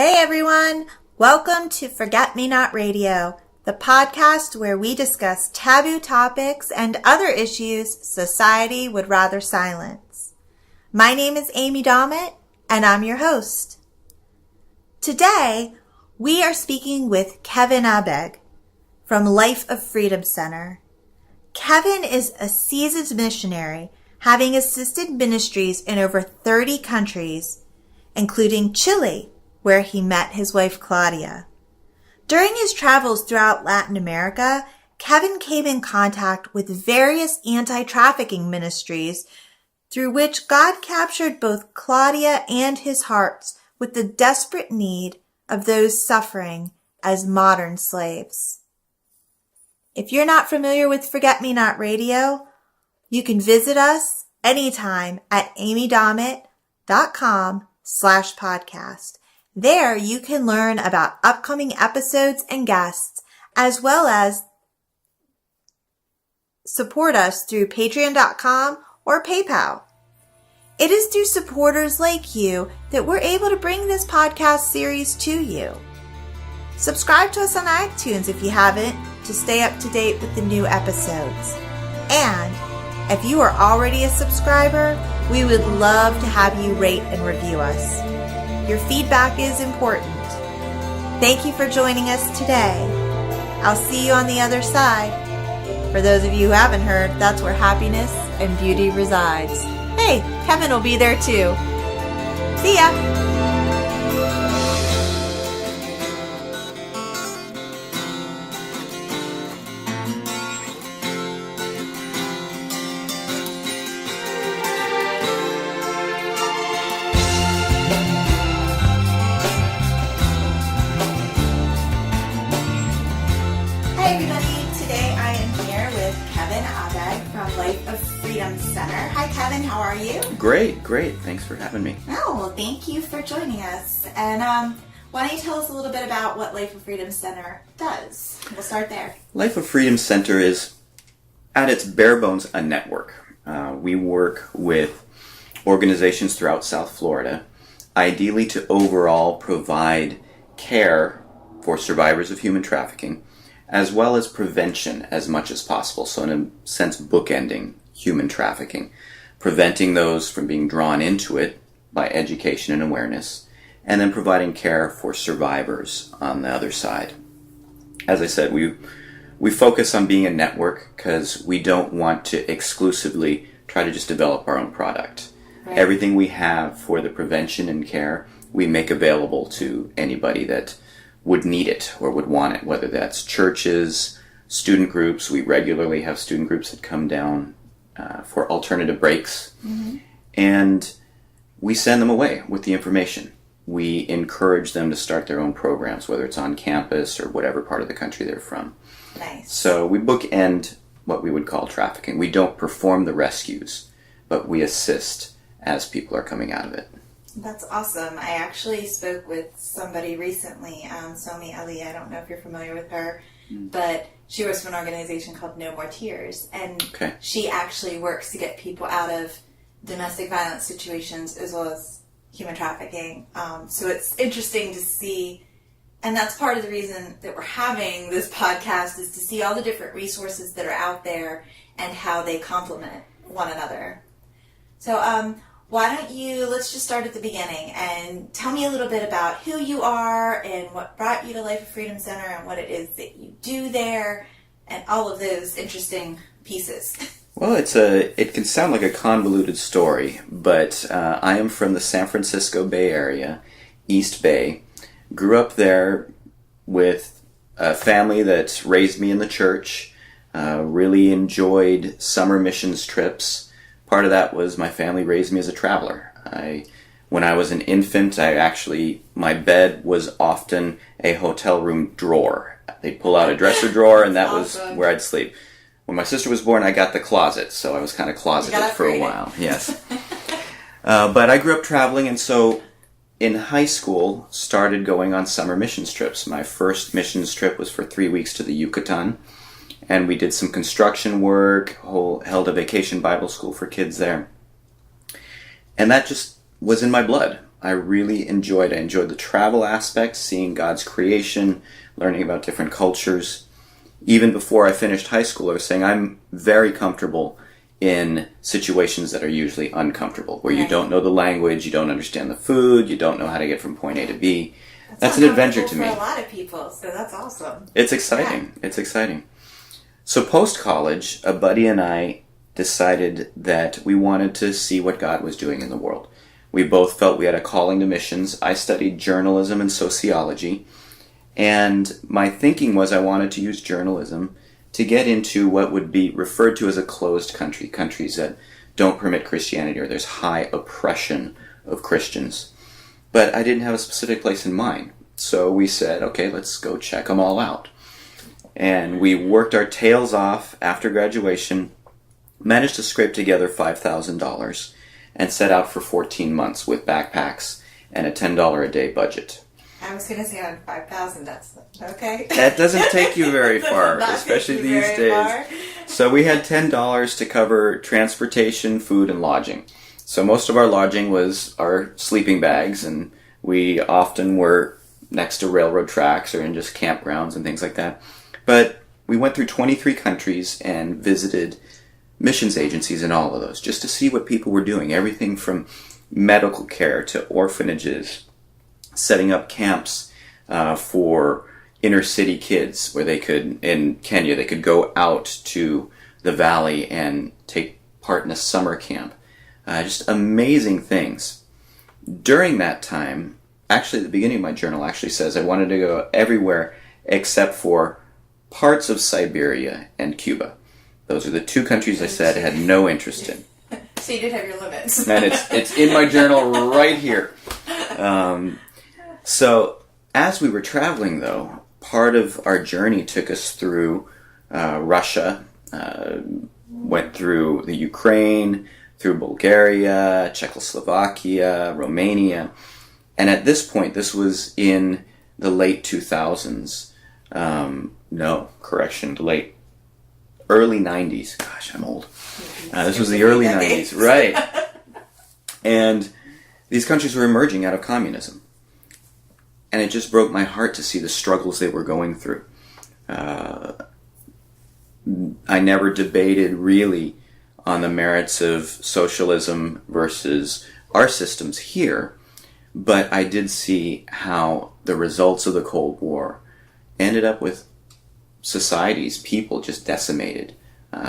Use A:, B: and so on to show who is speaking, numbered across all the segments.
A: Hey everyone! Welcome to Forget Me Not Radio, the podcast where we discuss taboo topics and other issues society would rather silence. My name is Amy Dommett, and I'm your host. Today, we are speaking with Kevin Abegg from Life of Freedom Center. Kevin is a seasoned missionary, having assisted ministries in over 30 countries, including Chile, where he met his wife Claudia. During his travels throughout Latin America, Kevin came in contact with various anti-trafficking ministries through which God captured both Claudia and his hearts with the desperate need of those suffering as modern slaves. If you're not familiar with Forget Me Not Radio, you can visit us anytime at amydommett.com/podcast. There you can learn about upcoming episodes and guests, as well as support us through patreon.com or PayPal. It is through supporters like you that we're able to bring this podcast series to you. Subscribe to us on iTunes if you haven't to stay up to date with the new episodes. And if you are already a subscriber, we would love to have you rate and review us. Your feedback is important. Thank you for joining us today. I'll see you on the other side. For those of you who haven't heard, that's where happiness and beauty resides. Hey, Kevin will be there too. See ya!
B: Great. Thanks for having me.
A: Oh, well, thank you for joining us. And why don't you tell us a little bit about what Life of Freedom Center does? We'll start there.
B: Life of Freedom Center is, at its bare bones, a network. We work with organizations throughout South Florida, ideally to overall provide care for survivors of human trafficking, as well as prevention as much as possible. So in a sense, bookending human trafficking, preventing those from being drawn into it by education and awareness, and then providing care for survivors on the other side. As I said, we focus on being a network because we don't want to exclusively try to just develop our own product. Right. Everything we have for the prevention and care, we make available to anybody that would need it or would want it, whether that's churches, student groups. We regularly have student groups that come down for alternative breaks, and we send them away with the information. We encourage them to start their own programs, whether it's on campus or whatever part of the country they're from.
A: Nice.
B: So we bookend what we would call trafficking. We don't perform the rescues, but we assist as people are coming out of it.
A: That's awesome. I actually spoke with somebody recently, Somi Ali. I don't know if you're familiar with her, but she works for an organization called No More Tears, and she actually works to get people out of domestic violence situations as well as human trafficking. So it's interesting to see, and that's part of the reason that we're having this podcast, is to see all the different resources that are out there and how they complement one another. So why don't you, let's just start at the beginning and tell me a little bit about who you are and what brought you to Life of Freedom Center and what it is that you do there and all of those interesting pieces.
B: Well, it can sound like a convoluted story, but I am from the San Francisco Bay Area, East Bay. Grew up there with a family that raised me in the church, really enjoyed summer missions trips. Part of that was my family raised me as a traveler. When I was an infant, my bed was often a hotel room drawer. They'd pull out a dresser drawer, and that was where I'd sleep. When my sister was born, I got the closet, so I was kind of closeted for a while. Yes. But I grew up traveling, and so in high school, started going on summer missions trips. My first missions trip was for 3 weeks to the Yucatan, and we did some construction work, held a vacation Bible school for kids there. And that just was in my blood. I really enjoyed. I enjoyed the travel aspect, seeing God's creation, learning about different cultures. Even before I finished high school, I was saying I'm very comfortable in situations that are usually uncomfortable, where you don't know the language, you don't understand the food, you don't know how to get from point A to B. That's an adventure to me.
A: For a lot of people, so that's awesome.
B: It's exciting. Yeah. It's exciting. So post-college, a buddy and I decided that we wanted to see what God was doing in the world. We both felt we had a calling to missions. I studied journalism and sociology, and my thinking was I wanted to use journalism to get into what would be referred to as a closed country, countries that don't permit Christianity or there's high oppression of Christians. But I didn't have a specific place in mind. So we said, okay, let's go check them all out. And we worked our tails off after graduation, managed to scrape together $5,000, and set out for 14 months with backpacks and a $10 a day budget.
A: I was going to say on 5,000, that's okay.
B: That doesn't take you very far, especially these days. Far. So we had $10 to cover transportation, food, and lodging. So most of our lodging was our sleeping bags, and we often were next to railroad tracks or in just campgrounds and things like that. But we went through 23 countries and visited missions agencies in all of those, just to see what people were doing. Everything from medical care to orphanages, setting up camps for inner city kids where they could, in Kenya, they could go out to the valley and take part in a summer camp. Just amazing things. During that time, actually the beginning of my journal actually says I wanted to go everywhere except for parts of Siberia and Cuba. Those are the two countries I said I had no interest in.
A: So you did have your limits.
B: And it's in my journal right here. So as we were traveling, though, part of our journey took us through Russia, went through the Ukraine, through Bulgaria, Czechoslovakia, Romania. And at this point, this was in the late 2000s. Early 90s. Gosh, I'm old. This was the early 90s, right. And these countries were emerging out of communism. And it just broke my heart to see the struggles they were going through. I never debated really on the merits of socialism versus our systems here, but I did see how the results of the Cold War ended up with societies, people just decimated,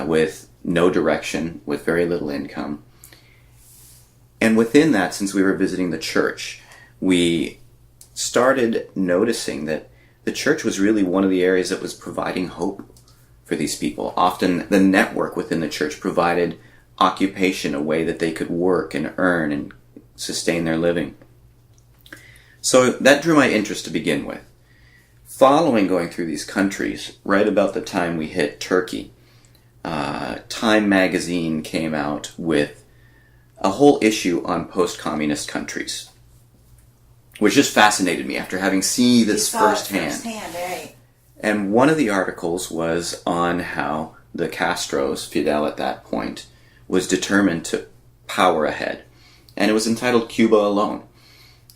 B: with no direction, with very little income. And within that, since we were visiting the church, we started noticing that the church was really one of the areas that was providing hope for these people. Often the network within the church provided occupation, a way that they could work and earn and sustain their living. So that drew my interest to begin with. Following going through these countries, right about the time we hit Turkey, Time magazine came out with a whole issue on post-communist countries, which just fascinated me after having seen this firsthand.
A: Right.
B: And one of the articles was on how the Castros, Fidel at that point, was determined to power ahead. And it was entitled Cuba Alone.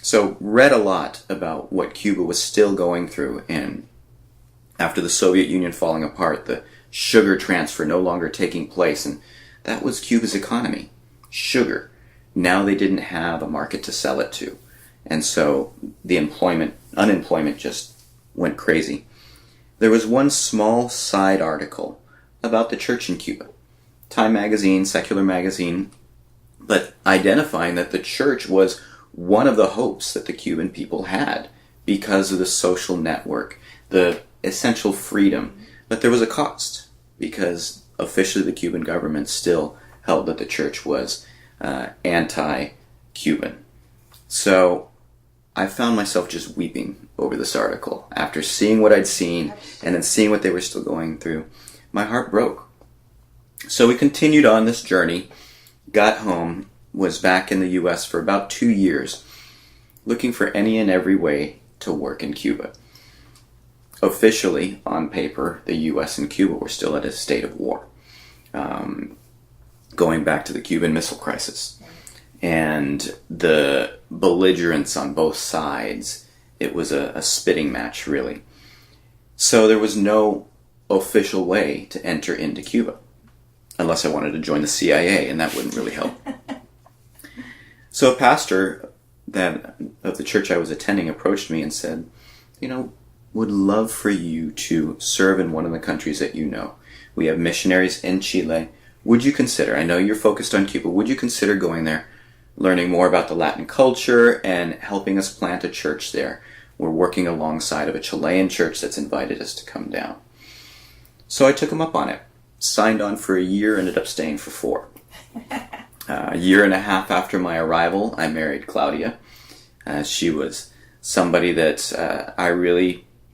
B: So read a lot about what Cuba was still going through, and after the Soviet Union falling apart, the sugar transfer no longer taking place, and that was Cuba's economy. Sugar. Now they didn't have a market to sell it to. And so the unemployment just went crazy. There was one small side article about the church in Cuba. Time magazine, secular magazine, but identifying that the church was one of the hopes that the Cuban people had because of the social network, the essential freedom. But there was a cost, because officially the Cuban government still held that the church was anti-Cuban. So I found myself just weeping over this article. After seeing what I'd seen and then seeing what they were still going through, my heart broke. So we continued on this journey, got home, was back in the U.S. for about 2 years, looking for any and every way to work in Cuba. Officially, on paper, the U.S. and Cuba were still at a state of war, going back to the Cuban Missile Crisis. and the belligerence on both sides. It was a spitting match, really. So there was no official way to enter into Cuba, unless I wanted to join the CIA, and that wouldn't really help. So a pastor of the church I was attending approached me and said, would love for you to serve in one of the countries that you know. We have missionaries in Chile. Would you consider, I know you're focused on Cuba, would you consider going there, learning more about the Latin culture, and helping us plant a church there? We're working alongside of a Chilean church that's invited us to come down. So I took him up on it. Signed on for a year, ended up staying for 4. A year and a half after my arrival, I married Claudia. She was somebody that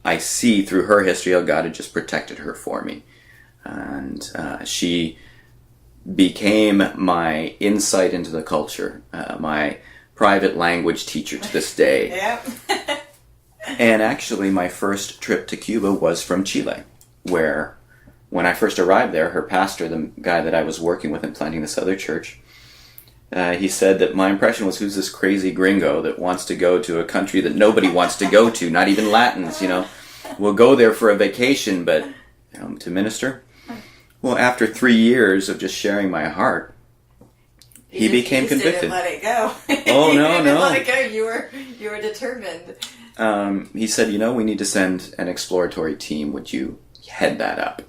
B: I see through her history how God had just protected her for me. And she became my insight into the culture, my private language teacher to this day.
A: Yep.
B: And actually, my first trip to Cuba was from Chile, where when I first arrived there, her pastor, the guy that I was working with and planting this other church, he said that my impression was, who's this crazy gringo that wants to go to a country that nobody wants to go to, not even Latins, We'll go there for a vacation, but to minister? Well, after 3 years of just sharing my heart, he became convicted.
A: Didn't let it go.
B: Oh, no.
A: You didn't let it go. You were determined.
B: He said, we need to send an exploratory team. Would you head that up?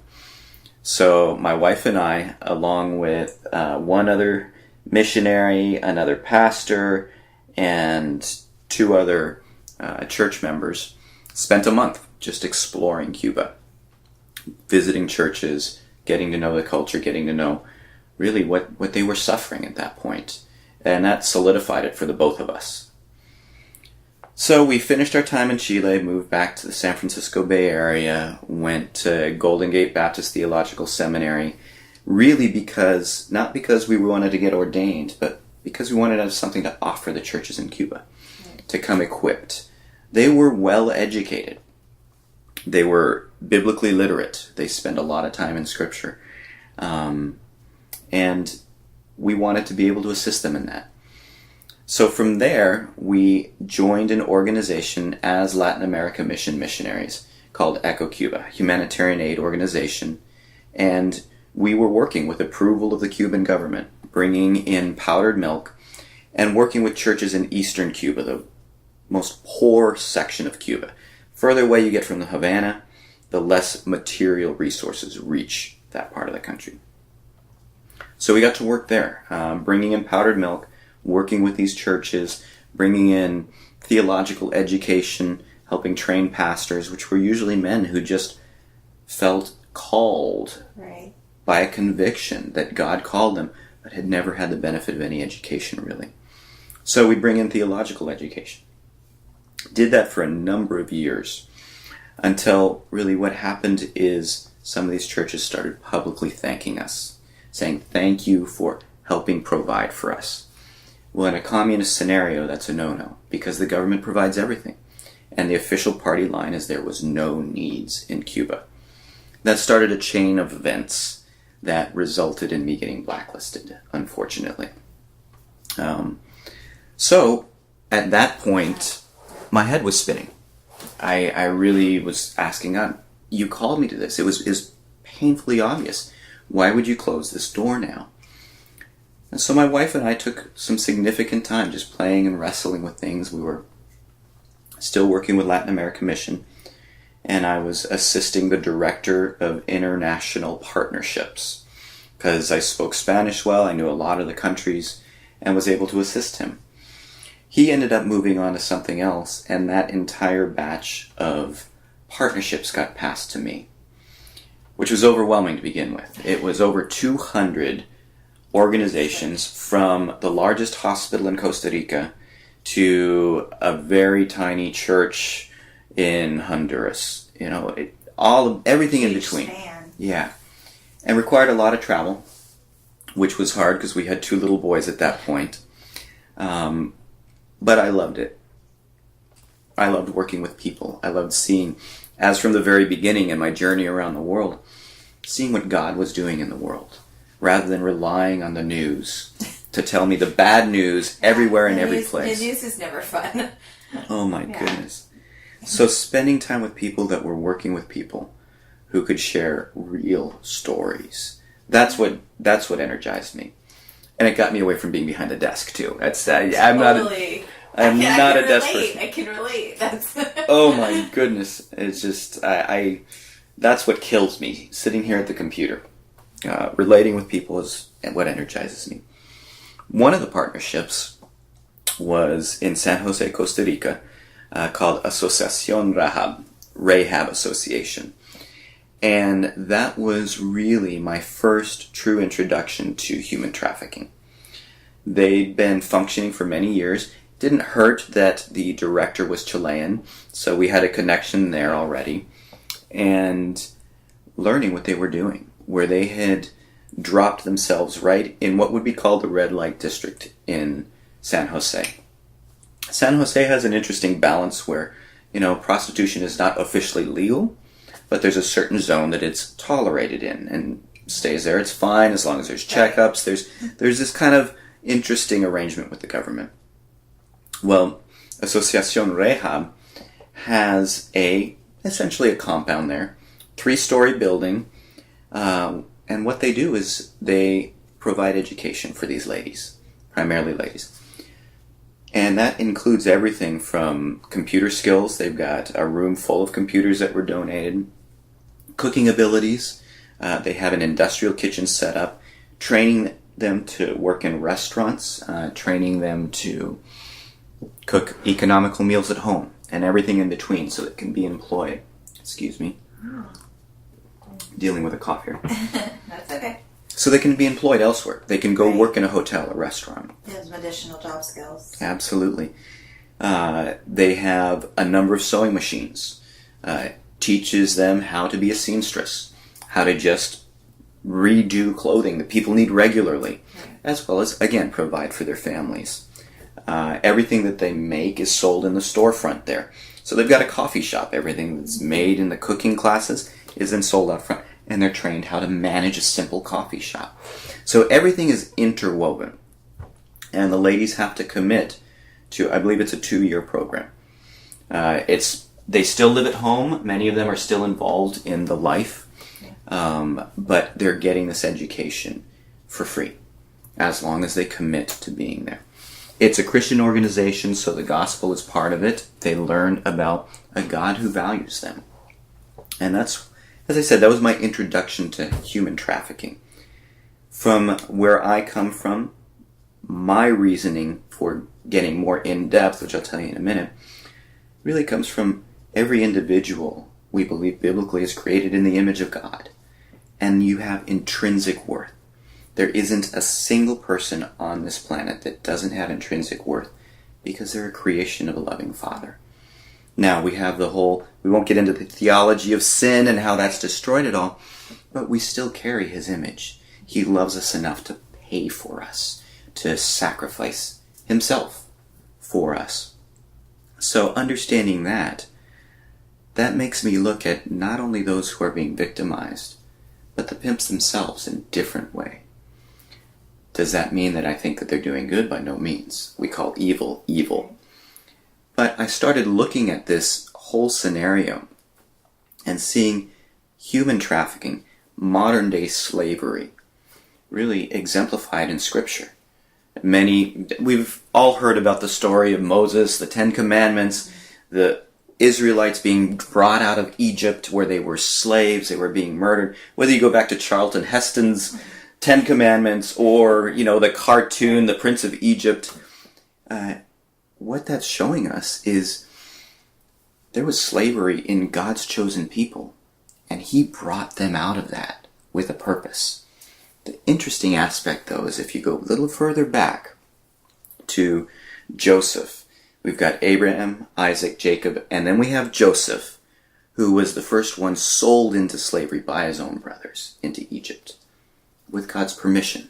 B: So my wife and I, along with one other missionary, another pastor, and 2 other church members, spent a month just exploring Cuba, visiting churches, getting to know the culture, getting to know really what they were suffering at that point. And that solidified it for the both of us. So we finished our time in Chile, moved back to the San Francisco Bay Area, went to Golden Gate Baptist Theological Seminary, really not because we wanted to get ordained, but because we wanted to have something to offer the churches in Cuba, to come equipped. They were well educated. They were biblically literate. They spend a lot of time in Scripture. And we wanted to be able to assist them in that. So from there, we joined an organization as Latin America Mission missionaries called Echo Cuba, humanitarian aid organization. And we were working with approval of the Cuban government, bringing in powdered milk and working with churches in eastern Cuba, the most poor section of Cuba. Further away you get from the Havana, the less material resources reach that part of the country. So we got to work there, bringing in powdered milk, working with these churches, bringing in theological education, helping train pastors, which were usually men who just felt called by a conviction that God called them, but had never had the benefit of any education, really. So we bring in theological education. Did that for a number of years, until really what happened is some of these churches started publicly thanking us, saying, thank you for helping provide for us. Well, in a communist scenario, that's a no-no, because the government provides everything. And the official party line is there was no needs in Cuba. That started a chain of events that resulted in me getting blacklisted, unfortunately. So, at that point, my head was spinning. I really was asking God, you called me to this. It was painfully obvious. Why would you close this door now? And so my wife and I took some significant time just playing and wrestling with things. We were still working with Latin America Mission, and I was assisting the director of international partnerships because I spoke Spanish well, I knew a lot of the countries, and was able to assist him. He ended up moving on to something else, and that entire batch of partnerships got passed to me, which was overwhelming to begin with. It was over 200 organizations, from the largest hospital in Costa Rica to a very tiny church in Honduras. Everything in between. Yeah. And required a lot of travel, which was hard because we had 2 little boys at that point. But I loved it. I loved working with people. I loved seeing, as from the very beginning in my journey around the world, seeing what God was doing in the world, rather than relying on the news to tell me the bad news everywhere and every place.
A: The news is never fun.
B: Oh my goodness. So spending time with people that were working with people who could share real stories. That's what energized me. And it got me away from being behind a desk too. I'm not a desk person.
A: I can relate.
B: Oh my goodness. It's just that's what kills me. Sitting here at the computer. Relating with people is what energizes me. One of the partnerships was in San Jose, Costa Rica, called Asociación Rahab Association. And that was really my first true introduction to human trafficking. They'd been functioning for many years. Didn't hurt that the director was Chilean, so we had a connection there already. And learning what they were doing, where they had dropped themselves right in what would be called the red light district in San Jose. San Jose has an interesting balance where, prostitution is not officially legal, but there's a certain zone that it's tolerated in and stays there. It's fine as long as there's checkups. There's this kind of interesting arrangement with the government. Well, Asociación Rahab has essentially a compound there, 3-story building, and what they do is they provide education for these ladies, primarily ladies. And that includes everything from computer skills. They've got a room full of computers that were donated. Cooking abilities. They have an industrial kitchen set up. Training them to work in restaurants. Training them to cook economical meals at home. And everything in between so it can be employed. Excuse me. Dealing with a cough here.
A: That's okay.
B: So they can be employed elsewhere. They can go work in a hotel, a restaurant.
A: There's additional job skills.
B: Absolutely. They have a number of sewing machines. Teaches them how to be a seamstress. How to just redo clothing that people need regularly. As well as, again, provide for their families. Everything that they make is sold in the storefront there. So they've got a coffee shop. Everything that's made in the cooking classes is then sold out front. And they're trained how to manage a simple coffee shop. So everything is interwoven. And the ladies have to commit to, I believe it's a 2-year program. They still live at home. Many of them are still involved in the life. But they're getting this education for free, as long as they commit to being there. It's a Christian organization, so the gospel is part of it. They learn about a God who values them. And that's, as I said, that was my introduction to human trafficking. From where I come from, my reasoning for getting more in-depth, which I'll tell you in a minute, really comes from every individual we believe biblically is created in the image of God. And you have intrinsic worth. There isn't a single person on this planet that doesn't have intrinsic worth because they're a creation of a loving Father. Now, we won't get into the theology of sin and how that's destroyed it all, but we still carry His image. He loves us enough to pay for us, to sacrifice Himself for us. So understanding that makes me look at not only those who are being victimized, but the pimps themselves in a different way. Does that mean that I think that they're doing good? By no means. We call evil, evil. But I started looking at this whole scenario and seeing human trafficking, modern day slavery, really exemplified in Scripture. We've all heard about the story of Moses, the 10 Commandments, the Israelites being brought out of Egypt where they were slaves, they were being murdered. Whether you go back to Charlton Heston's 10 Commandments or, the cartoon, The Prince of Egypt, what that's showing us is there was slavery in God's chosen people, and He brought them out of that with a purpose. The interesting aspect, though, is if you go a little further back to Joseph, we've got Abraham, Isaac, Jacob, and then we have Joseph, who was the first one sold into slavery by his own brothers into Egypt with God's permission.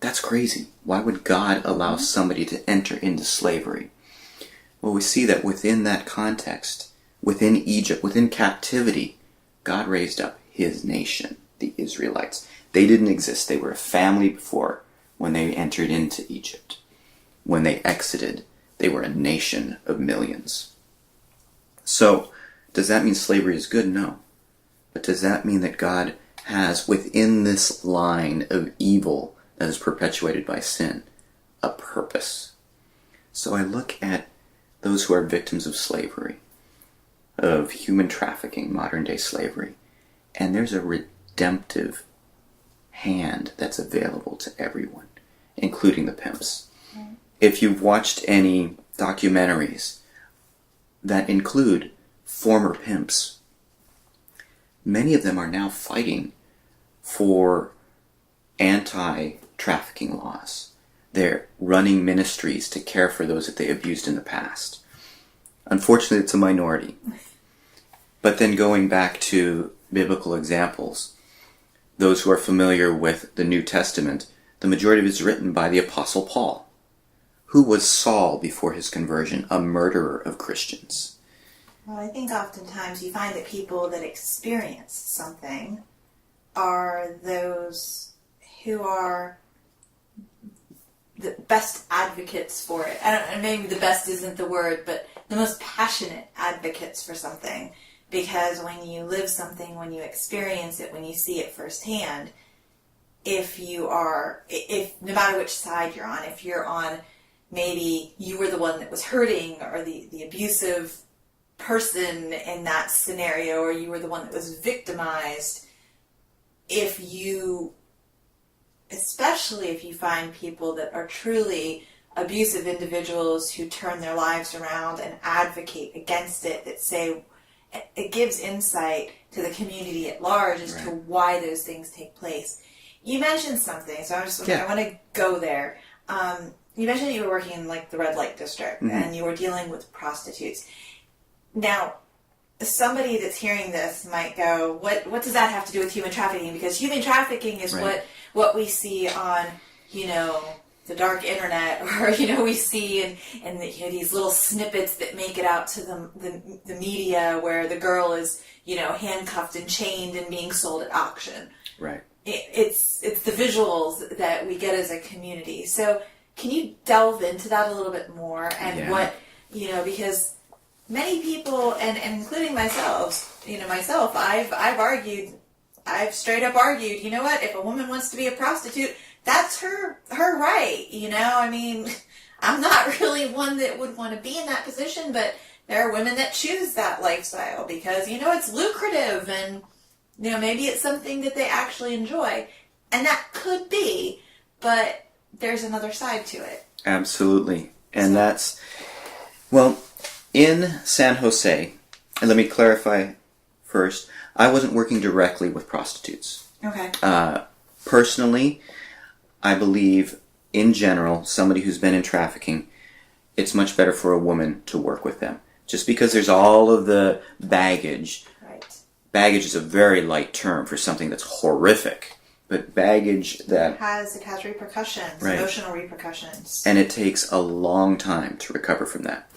B: That's crazy. Why would God allow somebody to enter into slavery? Well, we see that within that context, within Egypt, within captivity, God raised up His nation, the Israelites. They didn't exist. They were a family before when they entered into Egypt. When they exited, they were a nation of millions. So, does that mean slavery is good? No. But does that mean that God has, within this line of evil that is perpetuated by sin, a purpose? So I look at those who are victims of slavery, of human trafficking, modern-day slavery, and there's a redemptive hand that's available to everyone, including the pimps. Right. If you've watched any documentaries that include former pimps, many of them are now fighting for anti-trafficking laws. They're running ministries to care for those that they abused in the past. Unfortunately, it's a minority. But then going back to biblical examples, those who are familiar with the New Testament, the majority of it is written by the Apostle Paul, who was Saul before his conversion, a murderer of Christians.
A: Well, I think oftentimes you find that people that experience something are those who are the best advocates for it. And maybe the best isn't the word, but the most passionate advocates for something. Because when you live something, when you experience it, when you see it firsthand, if no matter which side you're on, if you're on, maybe you were the one that was hurting or the abusive person in that scenario, or you were the one that was victimized, especially if you find people that are truly abusive individuals who turn their lives around and advocate against it, that say, it gives insight to the community at large as to why those things take place. You mentioned something, so I want to go there. You mentioned that you were working in like the red light district, and you were dealing with prostitutes. Now, somebody that's hearing this might go, what does that have to do with human trafficking? Because human trafficking is what we see on, the dark internet, or, we see in these little snippets that make it out to the media where the girl is, handcuffed and chained and being sold at auction.
B: Right.
A: It's the visuals that we get as a community. So can you delve into that a little bit more and what, because many people, and including myself, I've straight up argued, if a woman wants to be a prostitute, that's her right, I'm not really one that would want to be in that position, but there are women that choose that lifestyle because, it's lucrative and, maybe it's something that they actually enjoy. And that could be, but there's another side to it.
B: Absolutely. And that's, in San Jose, and let me clarify first, I wasn't working directly with prostitutes.
A: Okay.
B: Personally, I believe, in general, somebody who's been in trafficking, it's much better for a woman to work with them. Just because there's all of the baggage. Right. Baggage is a very light term for something that's horrific. But baggage that... It has
A: repercussions, emotional repercussions.
B: And it takes a long time to recover from that.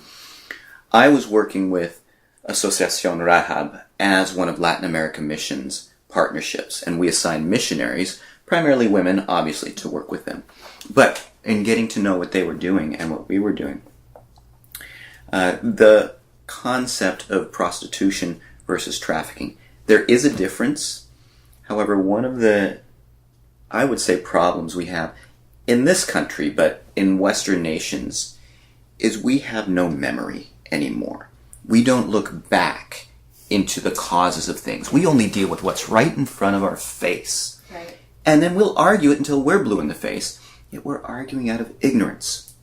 B: I was working with Asociación Rahab as one of Latin American missions partnerships, and we assigned missionaries, primarily women, obviously, to work with them. But in getting to know what they were doing and what we were doing, the concept of prostitution versus trafficking, there is a difference. However, one of the, I would say, problems we have in this country, but in Western nations, is we have no memory anymore. We don't look back into the causes of things. We only deal with what's right in front of our face.
A: Right.
B: And then we'll argue it until we're blue in the face, yet we're arguing out of ignorance.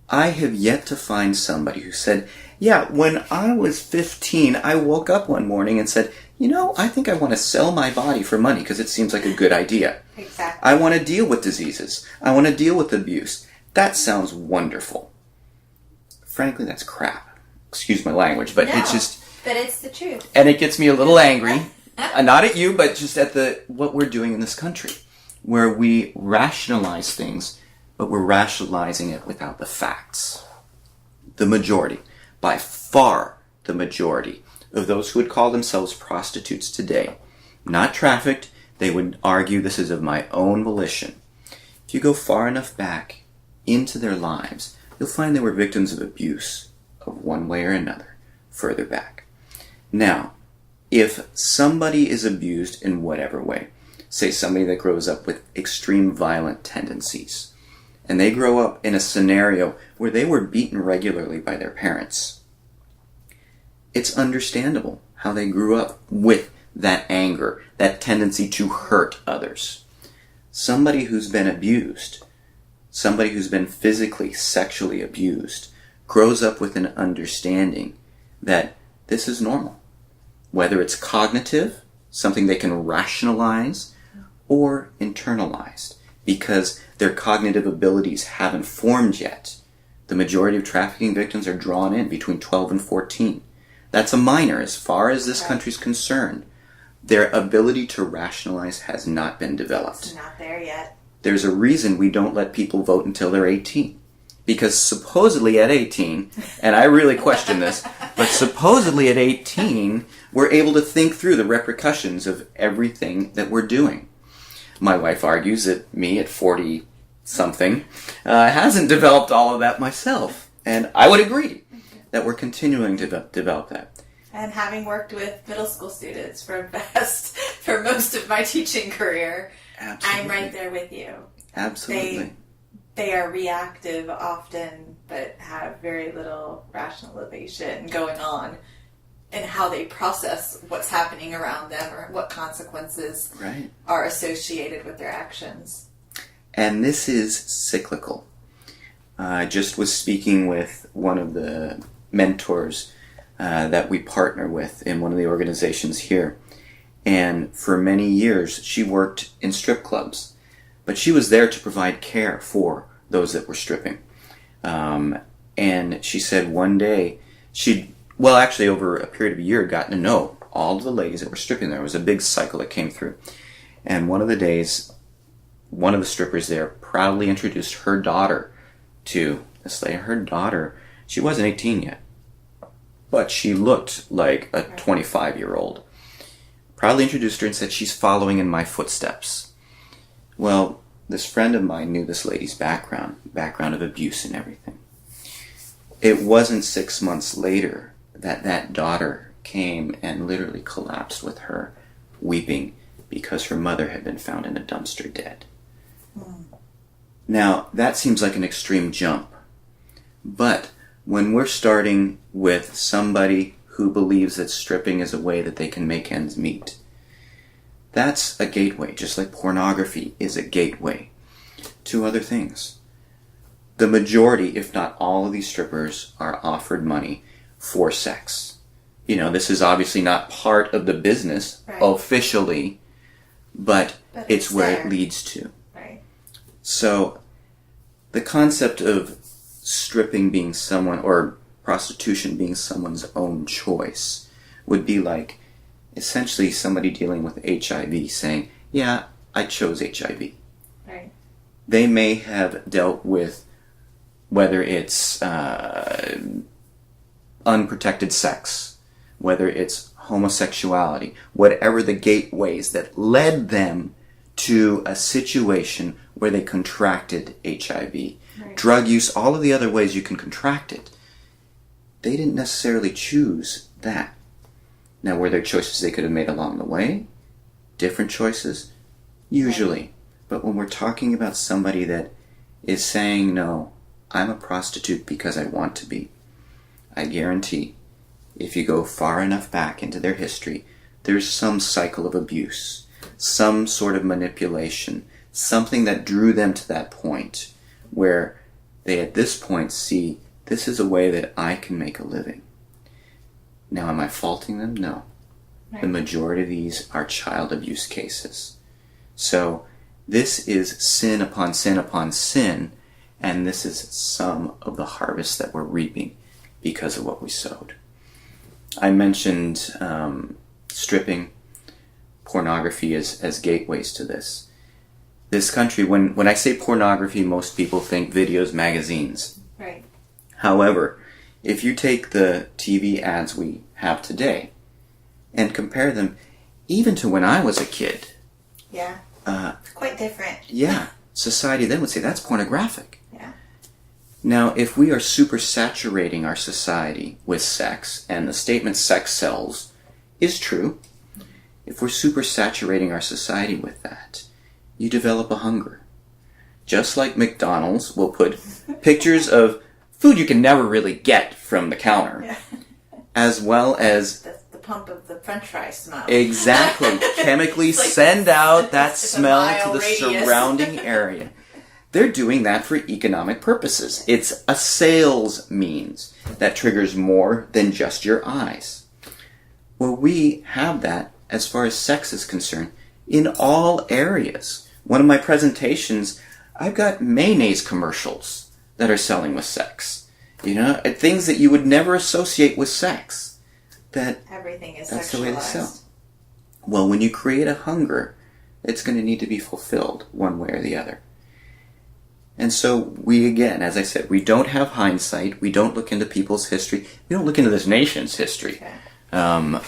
B: I have yet to find somebody who said, when I was 15, I woke up one morning and said, I think I want to sell my body for money because it seems like a good idea.
A: Exactly.
B: I want to deal with diseases. I want to deal with abuse. That sounds wonderful. Frankly, that's crap. Excuse my language, but it's just...
A: But it's the truth.
B: And it gets me a little angry. Not at you, but just at what we're doing in this country, where we rationalize things, but we're rationalizing it without the facts. The majority, by far the majority, of those who would call themselves prostitutes today, not trafficked, they would argue this is of my own volition. If you go far enough back into their lives, you'll find they were victims of abuse of one way or another further back. Now, if somebody is abused in whatever way, say somebody that grows up with extreme violent tendencies, and they grow up in a scenario where they were beaten regularly by their parents, it's understandable how they grew up with that anger, that tendency to hurt others. Somebody who's been abused, somebody who's been physically, sexually abused, grows up with an understanding that this is normal. Whether it's cognitive, something they can rationalize, or internalized, because their cognitive abilities haven't formed yet. The majority of trafficking victims are drawn in between 12 and 14. That's a minor as far as this country's concerned. Their ability to rationalize has not been developed.
A: It's not there yet.
B: There's a reason we don't let people vote until they're 18. Because supposedly at 18, and I really question this, but supposedly at 18, we're able to think through the repercussions of everything that we're doing. My wife argues that me at 40-something hasn't developed all of that myself. And I would agree that we're continuing to develop that.
A: And having worked with middle school students for most of my teaching career, absolutely. I'm right there with you.
B: Absolutely.
A: They are reactive often, but have very little rationalization going on in how they process what's happening around them or what consequences are associated with their actions.
B: And this is cyclical. I just was speaking with one of the mentors that we partner with in one of the organizations here. And for many years, she worked in strip clubs. But she was there to provide care for those that were stripping. And she said one day, actually over a period of a year, had gotten to know all of the ladies that were stripping there. It was a big cycle that came through. And one of the days, one of the strippers there proudly introduced her daughter to this lady. Her daughter, she wasn't 18 yet, but she looked like a 25-year-old. Proudly introduced her and said, "She's following in my footsteps." Well, this friend of mine knew this lady's background of abuse and everything. It wasn't 6 months later that daughter came and literally collapsed with her, weeping because her mother had been found in a dumpster dead. Now, that seems like an extreme jump. But when we're starting with somebody who believes that stripping is a way that they can make ends meet, that's a gateway, just like pornography is a gateway to other things. The majority, if not all of these strippers, are offered money for sex. This is obviously not part of the business officially, but it's where it leads to.
A: Right.
B: So the concept of stripping being someone, or prostitution being someone's own choice, would be like essentially somebody dealing with HIV saying, "Yeah, I chose HIV."
A: Right.
B: They may have dealt with whether it's unprotected sex, whether it's homosexuality, whatever the gateways that led them to a situation where they contracted HIV. Right. Drug use, all of the other ways you can contract it. They didn't necessarily choose that. Now, were there choices they could have made along the way? Different choices? Usually. Right. But when we're talking about somebody that is saying, "No, I'm a prostitute because I want to be," I guarantee, if you go far enough back into their history, there's some cycle of abuse, some sort of manipulation, something that drew them to that point where they at this point see, this is a way that I can make a living. Now, am I faulting them? No. Right. The majority of these are child abuse cases. So this is sin upon sin upon sin, and this is some of the harvest that we're reaping because of what we sowed. I mentioned stripping, pornography as gateways to this. This country, when I say pornography, most people think videos, magazines.
A: Right.
B: However, if you take the TV ads we have today and compare them even to when I was a kid.
A: Yeah. Quite different.
B: Yeah. society then would say that's pornographic.
A: Yeah.
B: Now, if we are super saturating our society with sex, and the statement sex sells is true, if we're super saturating our society with that, you develop a hunger. Just like McDonald's will put pictures of food you can never really get from the counter, as well as
A: the pump of the French fry smell.
B: Exactly. Chemically send out that smell to the surrounding area. They're doing that for economic purposes. It's a sales means that triggers more than just your eyes. Well, we have that as far as sex is concerned in all areas. One of my presentations, I've got mayonnaise commercials that are selling with sex. You know, things that you would never associate with sex. That
A: everything is
B: that's
A: sexualized.
B: The way to sell. Well, when you create a hunger, it's going to need to be fulfilled one way or the other. And so we, again, as I said, we don't have hindsight. We don't look into people's history. We don't look into this nation's history.
A: Okay.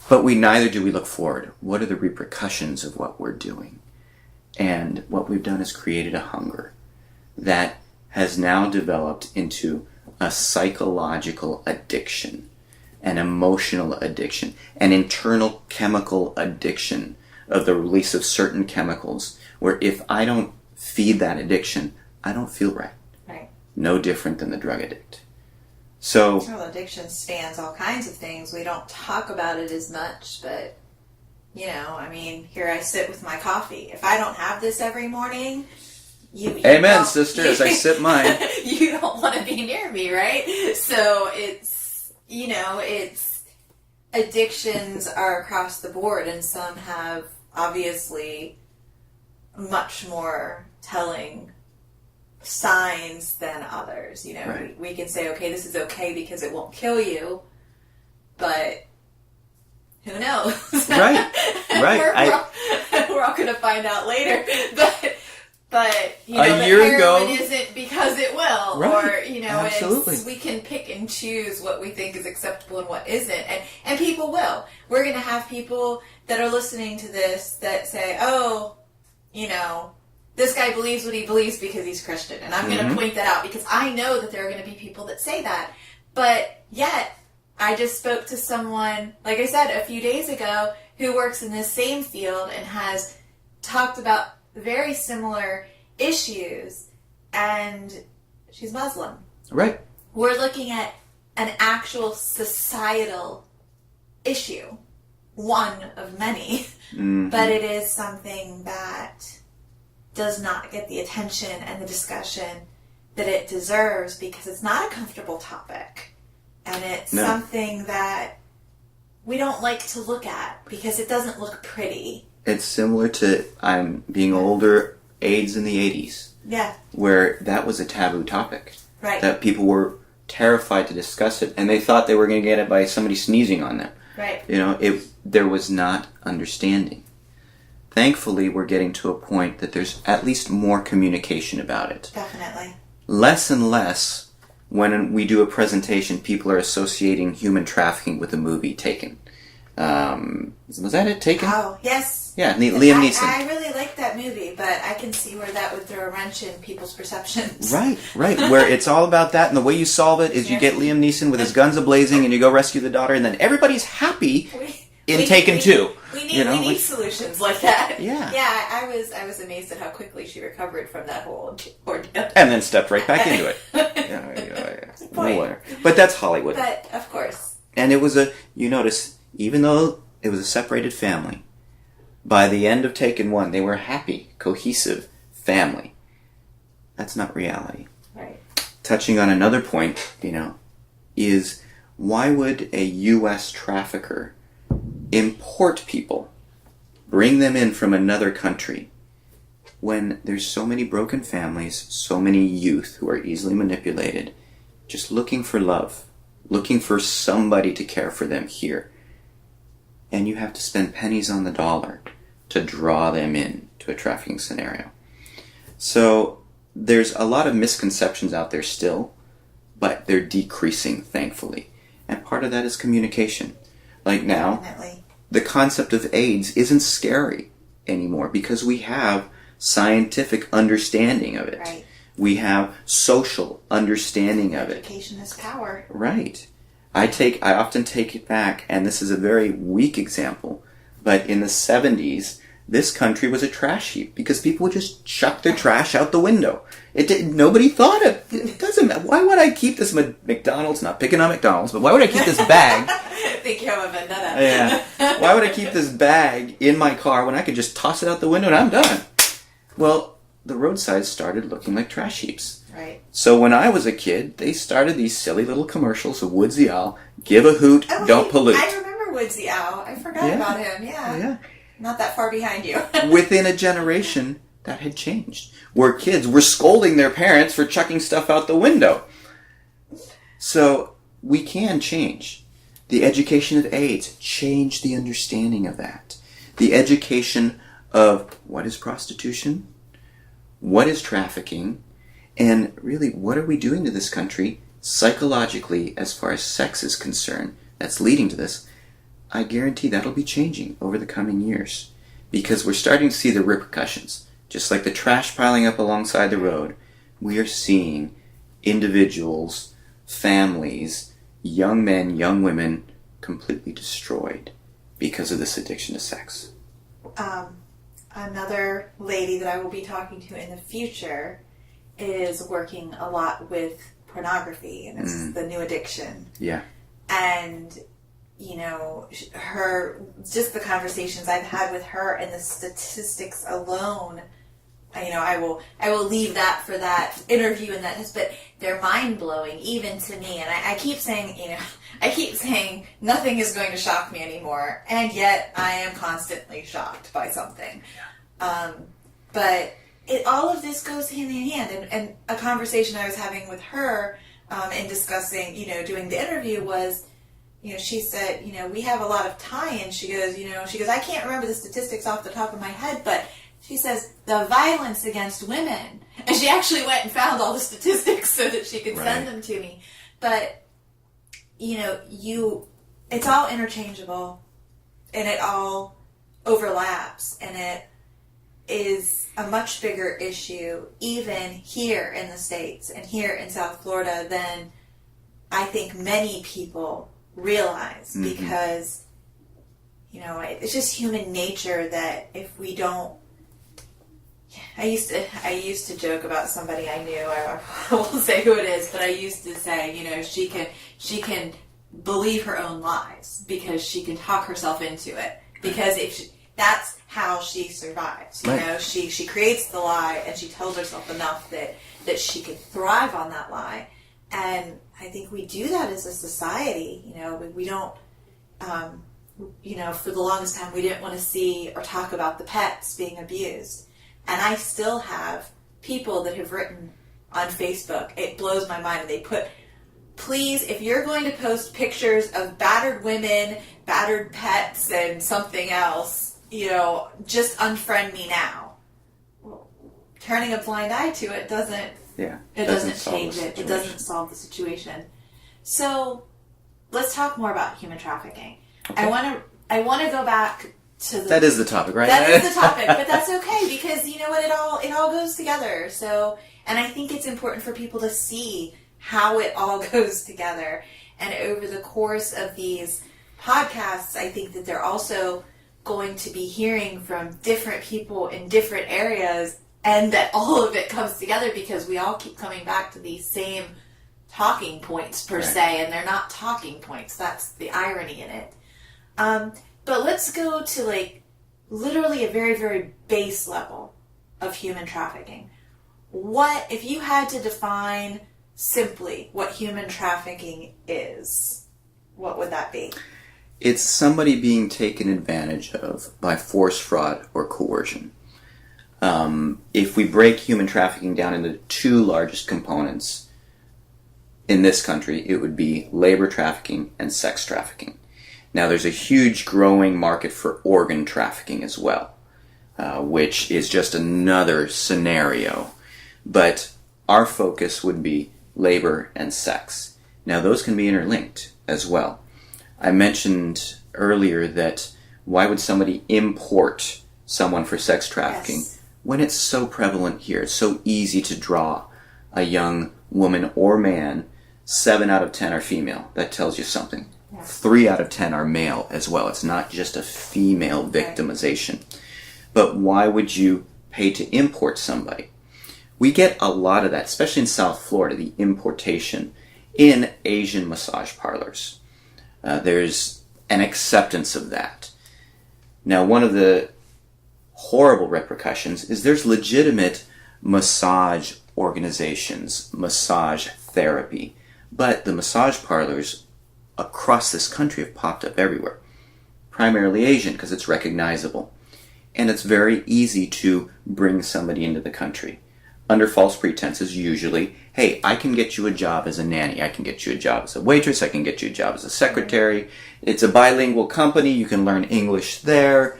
B: But neither do we look forward. What are the repercussions of what we're doing? And what we've done is created a hunger that has now developed into a psychological addiction, an emotional addiction, an internal chemical addiction of the release of certain chemicals, where if I don't feed that addiction, I don't feel right.
A: Right.
B: No different than the drug addict. So,
A: well, addiction spans all kinds of things. We don't talk about it as much, but, you know, I mean, here I sit with my coffee. If I don't have this every morning, you
B: amen, sister, as I sip mine.
A: You don't want to be near me, right? So it's, you know, addictions are across the board, and some have obviously much more telling signs than others. You know,
B: right.
A: we can say, okay, this is okay because it won't kill you, but who knows?
B: Right.
A: We're all going to find out later. But you know,
B: a year
A: heroin
B: ago
A: isn't because it will,
B: right.
A: or you know,
B: absolutely.
A: we can pick and choose what we think is acceptable and what isn't, and people will. We're going to have people that are listening to this that say, oh, you know, this guy believes what he believes because he's Christian. And I'm going to point that out because I know that there are going to be people that say that. But yet, I just spoke to someone, like I said, a few days ago, who works in this same field and has talked about very similar issues. And she's Muslim.
B: Right.
A: We're looking at an actual societal issue. One of many. Mm-hmm. But it is something that does not get the attention and the discussion that it deserves because it's not a comfortable topic. And it's something that we don't like to look at because it doesn't look pretty.
B: It's similar to being older, AIDS in the 80s.
A: Yeah.
B: Where that was a taboo topic.
A: Right.
B: That people were terrified to discuss it, and they thought they were going to get it by somebody sneezing on them.
A: Right.
B: You know, there was not understanding. Thankfully, we're getting to a point that there's at least more communication about it.
A: Definitely.
B: Less and less, when we do a presentation, people are associating human trafficking with the movie Taken. Was that it, Taken?
A: Oh, yes.
B: Yeah, Liam Neeson.
A: I really like that movie, but I can see where that would throw a wrench in people's perceptions.
B: Right. Where it's all about that, and the way you solve it is you get Liam Neeson with his guns a-blazing, and you go rescue the daughter, and then everybody's happy in Taken 2.
A: We need solutions like that.
B: Yeah.
A: Yeah, I was amazed at how quickly she recovered from that whole ordeal.
B: And then stepped right back into it. Yeah. But that's Hollywood.
A: But, of course.
B: And it was you notice, even though it was a separated family, by the end of Taken 1, they were a happy, cohesive family. That's not reality.
A: Right.
B: Touching on another point, is why would a U.S. trafficker import people, bring them in from another country, when there's so many broken families, so many youth who are easily manipulated, just looking for love, looking for somebody to care for them here. And you have to spend pennies on the dollar to draw them in to a trafficking scenario. So there's a lot of misconceptions out there still, but they're decreasing, thankfully. And part of that is communication. Like now,
A: Definitely.
B: The concept of AIDS isn't scary anymore because we have scientific understanding of it.
A: Right.
B: We have social understanding of it.
A: Education is power.
B: Right. I often take it back, and this is a very weak example, but in the 70s, this country was a trash heap because people would just chuck their trash out the window. Nobody thought it doesn't matter. Why would I keep this McDonald's, not picking on McDonald's, but why would I keep this bag?
A: I think you have a vendetta.
B: Yeah. Why would I keep this bag in my car when I could just toss it out the window and I'm done? Well, the roadsides started looking like trash heaps.
A: Right.
B: So when I was a kid, they started these silly little commercials of Woods the Owl. Give a hoot, don't pollute.
A: I remember Woods the Owl. I forgot about him. Yeah. Not that far behind you.
B: Within a generation, that had changed. Where kids were scolding their parents for chucking stuff out the window. So we can change. The education of AIDS changed the understanding of that. The education of what is prostitution, what is trafficking, and really, what are we doing to this country psychologically as far as sex is concerned that's leading to this? I guarantee that'll be changing over the coming years because we're starting to see the repercussions. Just like the trash piling up alongside the road, we are seeing individuals, families, young men, young women completely destroyed because of this addiction to sex.
A: Another lady that I will be talking to in the future is working a lot with pornography, and it's the new addiction.
B: Yeah.
A: And, you know, just the conversations I've had with her and the statistics alone, you know, I will leave that for that interview and that, but they're mind-blowing even to me. And I keep saying, nothing is going to shock me anymore. And yet I am constantly shocked by something. But all of this goes hand in hand. And a conversation I was having with her in discussing, doing the interview was, she said, we have a lot of tie-in. She goes, I can't remember the statistics off the top of my head, but she says the violence against women. And she actually went and found all the statistics so that she could send them to me. But, it's all interchangeable and it all overlaps, and it is a much bigger issue even here in the States and here in South Florida than I think many people realize, because it's just human nature that if we don't, I used to joke about somebody I knew. I won't say who it is, but I used to say, she can believe her own lies because she can talk herself into it, because that's how she survives. She creates the lie and she tells herself enough that she can thrive on that lie. And I think we do that as a society. We don't, for the longest time we didn't want to see or talk about the pets being abused. And I still have people that have written on Facebook. It blows my mind. And they put, please, if you're going to post pictures of battered women, battered pets, and something else, just unfriend me now. Well, turning a blind eye to it doesn't change it. It doesn't solve the situation. So let's talk more about human trafficking. Okay. I want to go back to
B: that is the topic, right?
A: That is the topic, but that's okay, because you know what, it all goes together. So, and I think it's important for people to see how it all goes together. And over the course of these podcasts, I think that they're also going to be hearing from different people in different areas, and that all of it comes together because we all keep coming back to these same talking points per se, and they're not talking points. That's the irony in it. But let's go to literally a very, very base level of human trafficking. What, if you had to define simply what human trafficking is, what would that be?
B: It's somebody being taken advantage of by force, fraud, or coercion. If we break human trafficking down into the two largest components in this country, it would be labor trafficking and sex trafficking. Now, there's a huge growing market for organ trafficking as well, which is just another scenario. But our focus would be labor and sex. Now, those can be interlinked as well. I mentioned earlier that why would somebody import someone for sex trafficking when it's so prevalent here? It's so easy to draw a young woman or man. 7 out of 10 are female. That tells you something. Yeah. 3 out of 10 are male as well. It's not just a female victimization. Right. But why would you pay to import somebody? We get a lot of that, especially in South Florida, the importation in Asian massage parlors. There's an acceptance of that. Now, one of the horrible repercussions is there's legitimate massage organizations, massage therapy, but the massage parlors across this country have popped up everywhere, primarily Asian because it's recognizable. And it's very easy to bring somebody into the country under false pretenses, usually. Hey, I can get you a job as a nanny. I can get you a job as a waitress. I can get you a job as a secretary. It's a bilingual company. You can learn English there.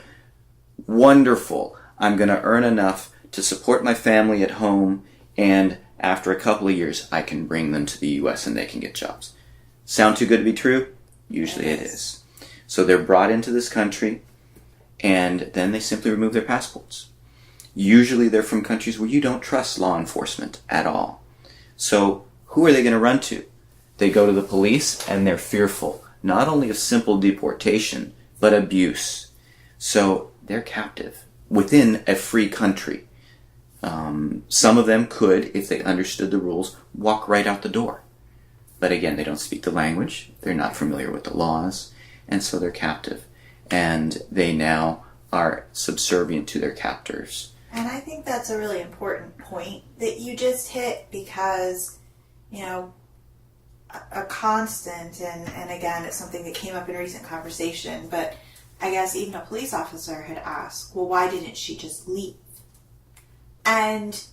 B: Wonderful. I'm going to earn enough to support my family at home, and after a couple of years, I can bring them to the U.S. and they can get jobs. Sound too good to be true? Usually it is. So they're brought into this country, and then they simply remove their passports. Usually they're from countries where you don't trust law enforcement at all. So who are they going to run to? They go to the police and they're fearful, not only of simple deportation, but abuse. So they're captive within a free country. Some of them could, if they understood the rules, walk right out the door. But again, they don't speak the language, they're not familiar with the laws, and so they're captive. And they now are subservient to their captors.
A: And I think that's a really important point that you just hit because, you know, a constant, and again, it's something that came up in a recent conversation, but I guess even a police officer had asked, well, why didn't she just leave? And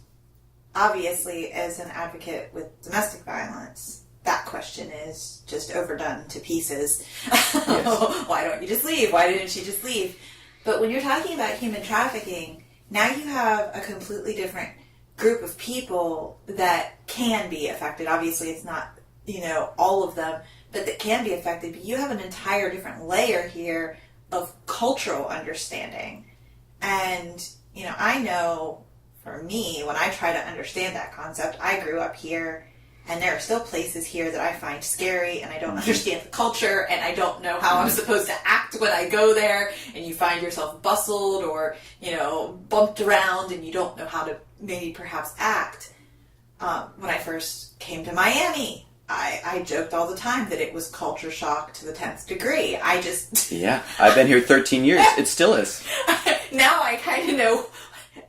A: obviously, as an advocate with domestic violence, that question is just overdone to pieces. Yes. Why don't you just leave? Why didn't she just leave? But when you're talking about human trafficking, now you have a completely different group of people that can be affected. Obviously, it's not, you know, all of them, but that can be affected. But you have an entire different layer here of cultural understanding. And, you know, I know for me, when I try to understand that concept, I grew up here, and there are still places here that I find scary, and I don't understand the culture, and I don't know how I'm supposed to act when I go there, and you find yourself bustled or, you know, bumped around, and you don't know how to maybe perhaps act. When I first came to Miami, I joked all the time that it was culture shock to the 10th degree.
B: Yeah, I've been here 13 years. It still is.
A: Now I kind of know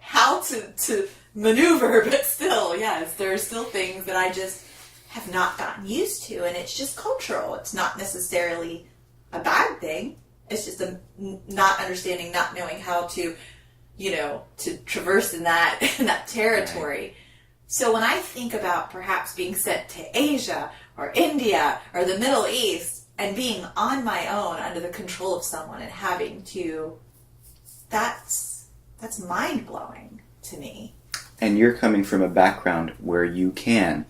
A: how to maneuver, but still, yes, there are still things that I just have not gotten used to, and it's just cultural. It's not necessarily a bad thing. It's just a not understanding, not knowing how to, you know, to traverse in that territory. Right. So when I think about perhaps being sent to Asia or India or the Middle East and being on my own under the control of someone and having to, that's mind-blowing to me.
B: And you're coming from a background where you can,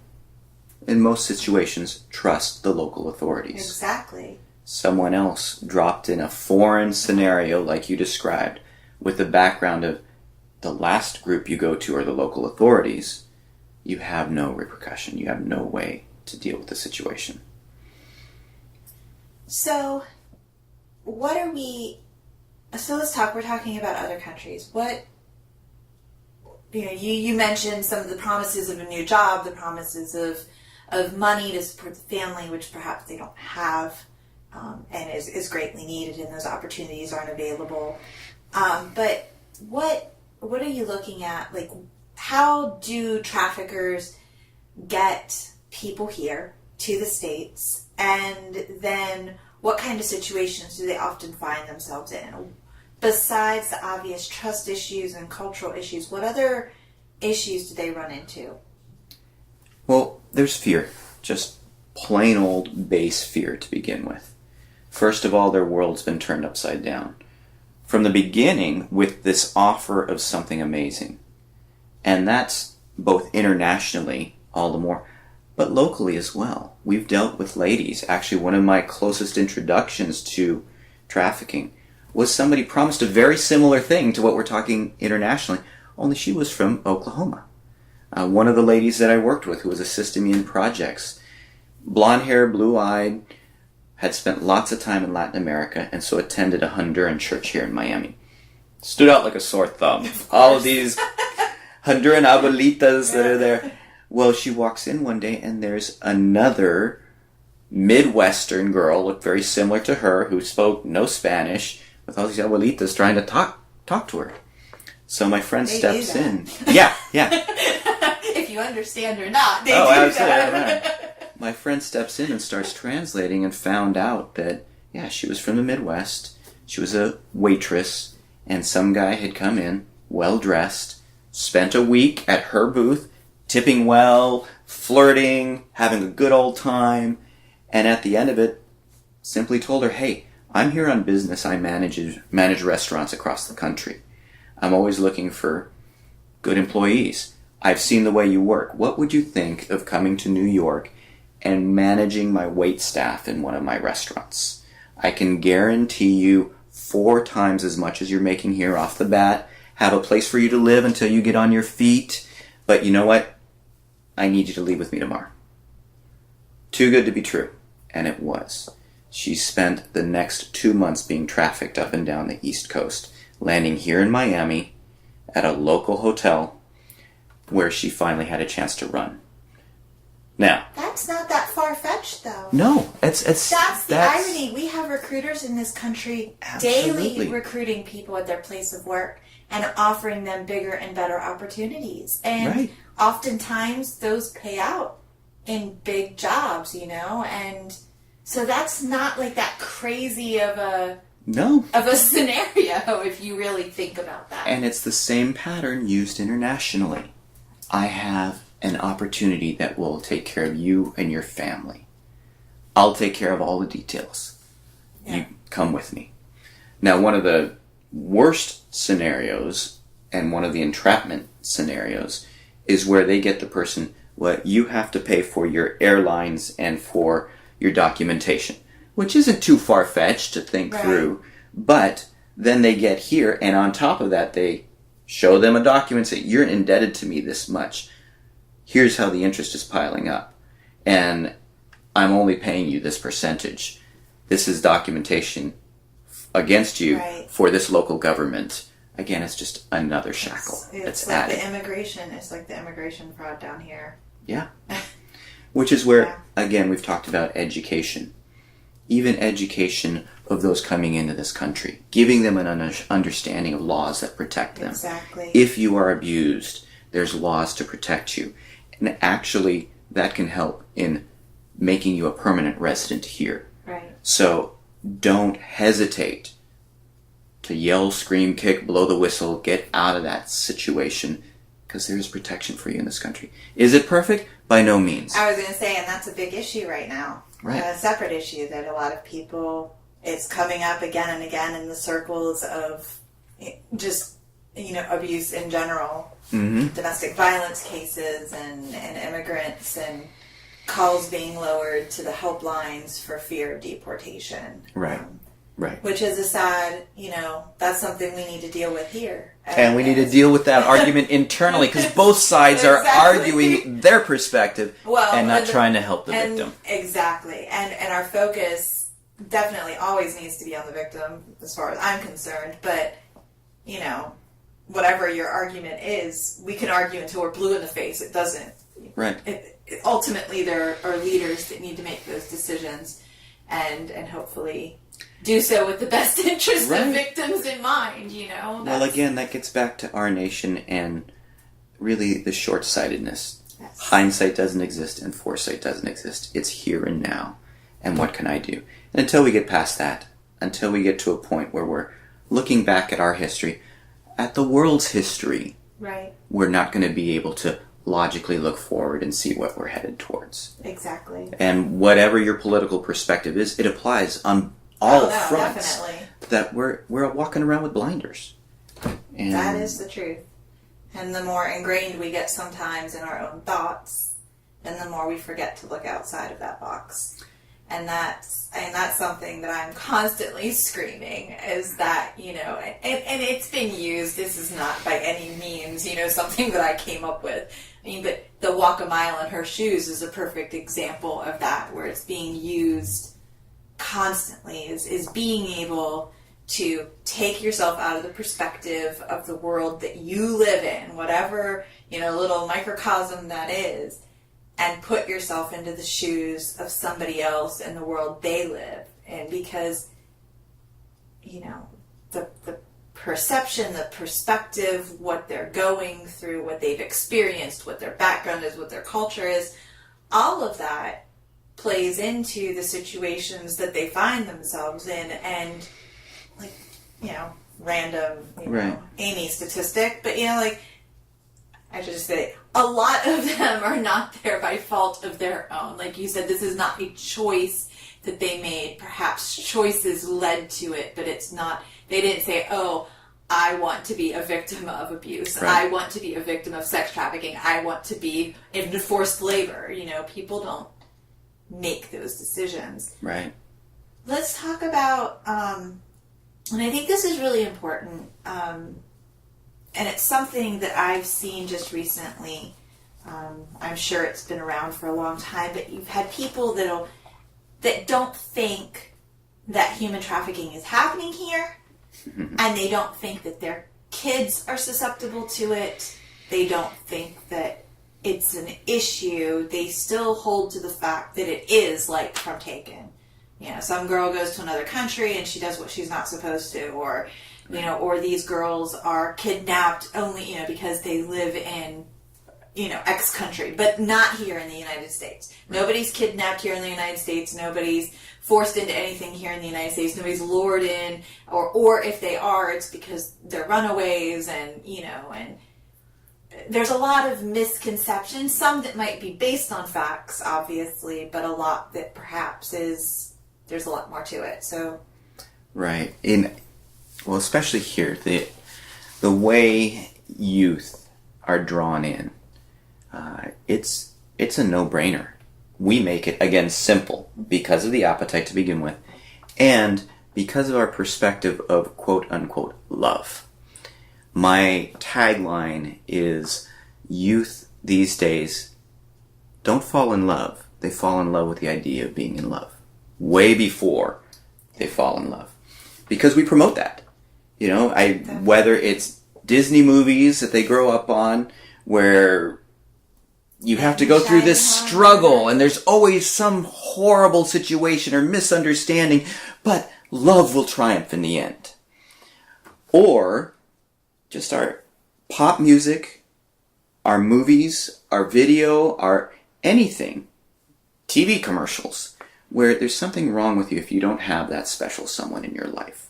B: in most situations, trust the local authorities.
A: Exactly.
B: Someone else dropped in a foreign scenario like you described with the background of the last group you go to are the local authorities. You have no repercussion. You have no way to deal with the situation.
A: So, let's talk, we're talking about other countries. You mentioned some of the promises of a new job, the promises of money to support the family, which perhaps they don't have, and is greatly needed, and those opportunities aren't available. But what are you looking at? Like, how do traffickers get people here to the States, and then what kind of situations do they often find themselves in? Besides the obvious trust issues and cultural issues, what other issues do they run into?
B: Well, there's fear. Just plain old base fear to begin with. First of all, their world's been turned upside down. From the beginning, with this offer of something amazing. And that's both internationally, all the more, but locally as well. We've dealt with ladies. Actually, one of my closest introductions to trafficking was somebody promised a very similar thing to what we're talking internationally. only she was from Oklahoma. One of the ladies that I worked with who was assisting me in projects, blonde hair, blue-eyed, had spent lots of time in Latin America, and so attended a Honduran church here in Miami. Stood out like a sore thumb. All of these Honduran abuelitas that are there. Well, she walks in one day, and there's another Midwestern girl, looked very similar to her, who spoke no Spanish, with all these abuelitas trying to talk to her. So my friend steps in. Yeah.
A: If you understand or not, they do
B: absolutely.
A: that.
B: My friend steps in and starts translating, and found out that, she was from the Midwest. She was a waitress, and some guy had come in, well-dressed, spent a week at her booth, tipping well, flirting, having a good old time, and at the end of it, simply told her, hey, I'm here on business. I manage restaurants across the country. I'm always looking for good employees. I've seen the way you work. What would you think of coming to New York and managing my wait staff in one of my restaurants? I can guarantee you 4 times as much as you're making here off the bat. Have a place for you to live until you get on your feet. But you know what? I need you to leave with me tomorrow. Too good to be true. And it was. She spent the next 2 months being trafficked up and down the East Coast, landing here in Miami at a local hotel where she finally had a chance to run. Now,
A: that's not that far-fetched, though.
B: No, it's
A: that's the irony. We have recruiters in this country
B: absolutely
A: daily recruiting people at their place of work and offering them bigger and better opportunities. And oftentimes those pay out in big jobs, and so that's not like that crazy of a scenario if you really think about that.
B: And it's the same pattern used internationally. I have an opportunity that will take care of you and your family. I'll take care of all the details. You come with me. Now, one of the worst scenarios and one of the entrapment scenarios is where they get the person, you have to pay for your airlines and for your documentation, which isn't too far-fetched to think through, but then they get here, and on top of that, they show them a document, say, you're indebted to me this much. Here's how the interest is piling up, and I'm only paying you this percentage. This is documentation against you for this local government. Again, it's just another shackle.
A: It's like added. It's like the immigration fraud down here.
B: Yeah. Which is where, again, we've talked about education. Even education of those coming into this country. Giving them an understanding of laws that protect them.
A: Exactly.
B: If you are abused, there's laws to protect you. And actually, that can help in making you a permanent resident here.
A: Right.
B: So, don't hesitate to yell, scream, kick, blow the whistle, get out of that situation, because there is protection for you in this country. Is it perfect? By no means.
A: I was going to say, and that's a big issue right now.
B: Right.
A: A separate issue that a lot of people, it's coming up again and again in the circles of just, abuse in general.
B: Mm-hmm.
A: Domestic violence cases and immigrants and calls being lowered to the helplines for fear of deportation.
B: Right. Right.
A: Which is a sad, that's something we need to deal with here.
B: And we need to deal with that argument internally, because both sides are arguing their perspective and not trying to help the victim.
A: Exactly. And our focus definitely always needs to be on the victim, as far as I'm concerned. But, whatever your argument is, we can argue until we're blue in the face. It doesn't.
B: Right.
A: Ultimately, there are leaders that need to make those decisions and hopefully do so with the best interest of victims in mind,
B: Well, again, that gets back to our nation and really the short-sightedness. Yes. Hindsight doesn't exist and foresight doesn't exist. It's here and now. And what can I do? And until we get past that, until we get to a point where we're looking back at our history, at the world's history, we're not going to be able to logically look forward and see what we're headed towards.
A: Exactly.
B: And whatever your political perspective is, it applies on all fronts.
A: Definitely.
B: That we're walking around with blinders. And
A: that is the truth. And the more ingrained we get sometimes in our own thoughts, then the more we forget to look outside of that box. And that's something that I'm constantly screaming, is that, and it's been used. This is not by any means, something that I came up with. I mean, but the walk a mile in her shoes is a perfect example of that, where it's being used constantly, is being able to take yourself out of the perspective of the world that you live in, whatever, little microcosm that is, and put yourself into the shoes of somebody else in the world they live in. Because, the perception, the perspective, what they're going through, what they've experienced, what their background is, what their culture is, all of that plays into the situations that they find themselves in. And, random,
B: right.
A: Amy statistic, but, I should just say, a lot of them are not there by fault of their own. Like you said, this is not a choice that they made. Perhaps choices led to it, but it's not, they didn't say, oh, I want to be a victim of abuse.
B: Right.
A: I want to be a victim of sex trafficking. I want to be in forced labor. People don't make those decisions.
B: Right.
A: Let's talk about, and I think this is really important, and it's something that I've seen just recently. I'm sure it's been around for a long time, but you've had people that don't think that human trafficking is happening here, and they don't think that their kids are susceptible to it. They don't think that it's an issue. They still hold to the fact that it is like from Taken. Some girl goes to another country and she does what she's not supposed to, or these girls are kidnapped only, because they live in, X country, but not here in the United States. Right. Nobody's kidnapped here in the United States. Nobody's forced into anything here in the United States. Nobody's lured in, or if they are, it's because they're runaways, and, and there's a lot of misconceptions, some that might be based on facts, obviously, but a lot that perhaps there's a lot more to it, so.
B: Right. Well, especially here, the way youth are drawn in, it's a no-brainer. We make it, again, simple because of the appetite to begin with, and because of our perspective of quote-unquote love. My tagline is, youth these days don't fall in love. They fall in love with the idea of being in love, way before they fall in love. Because we promote that. Whether it's Disney movies that they grow up on, where you have to go through this struggle and there's always some horrible situation or misunderstanding, but love will triumph in the end. Or just our pop music, our movies, our video, our anything, TV commercials, where there's something wrong with you if you don't have that special someone in your life.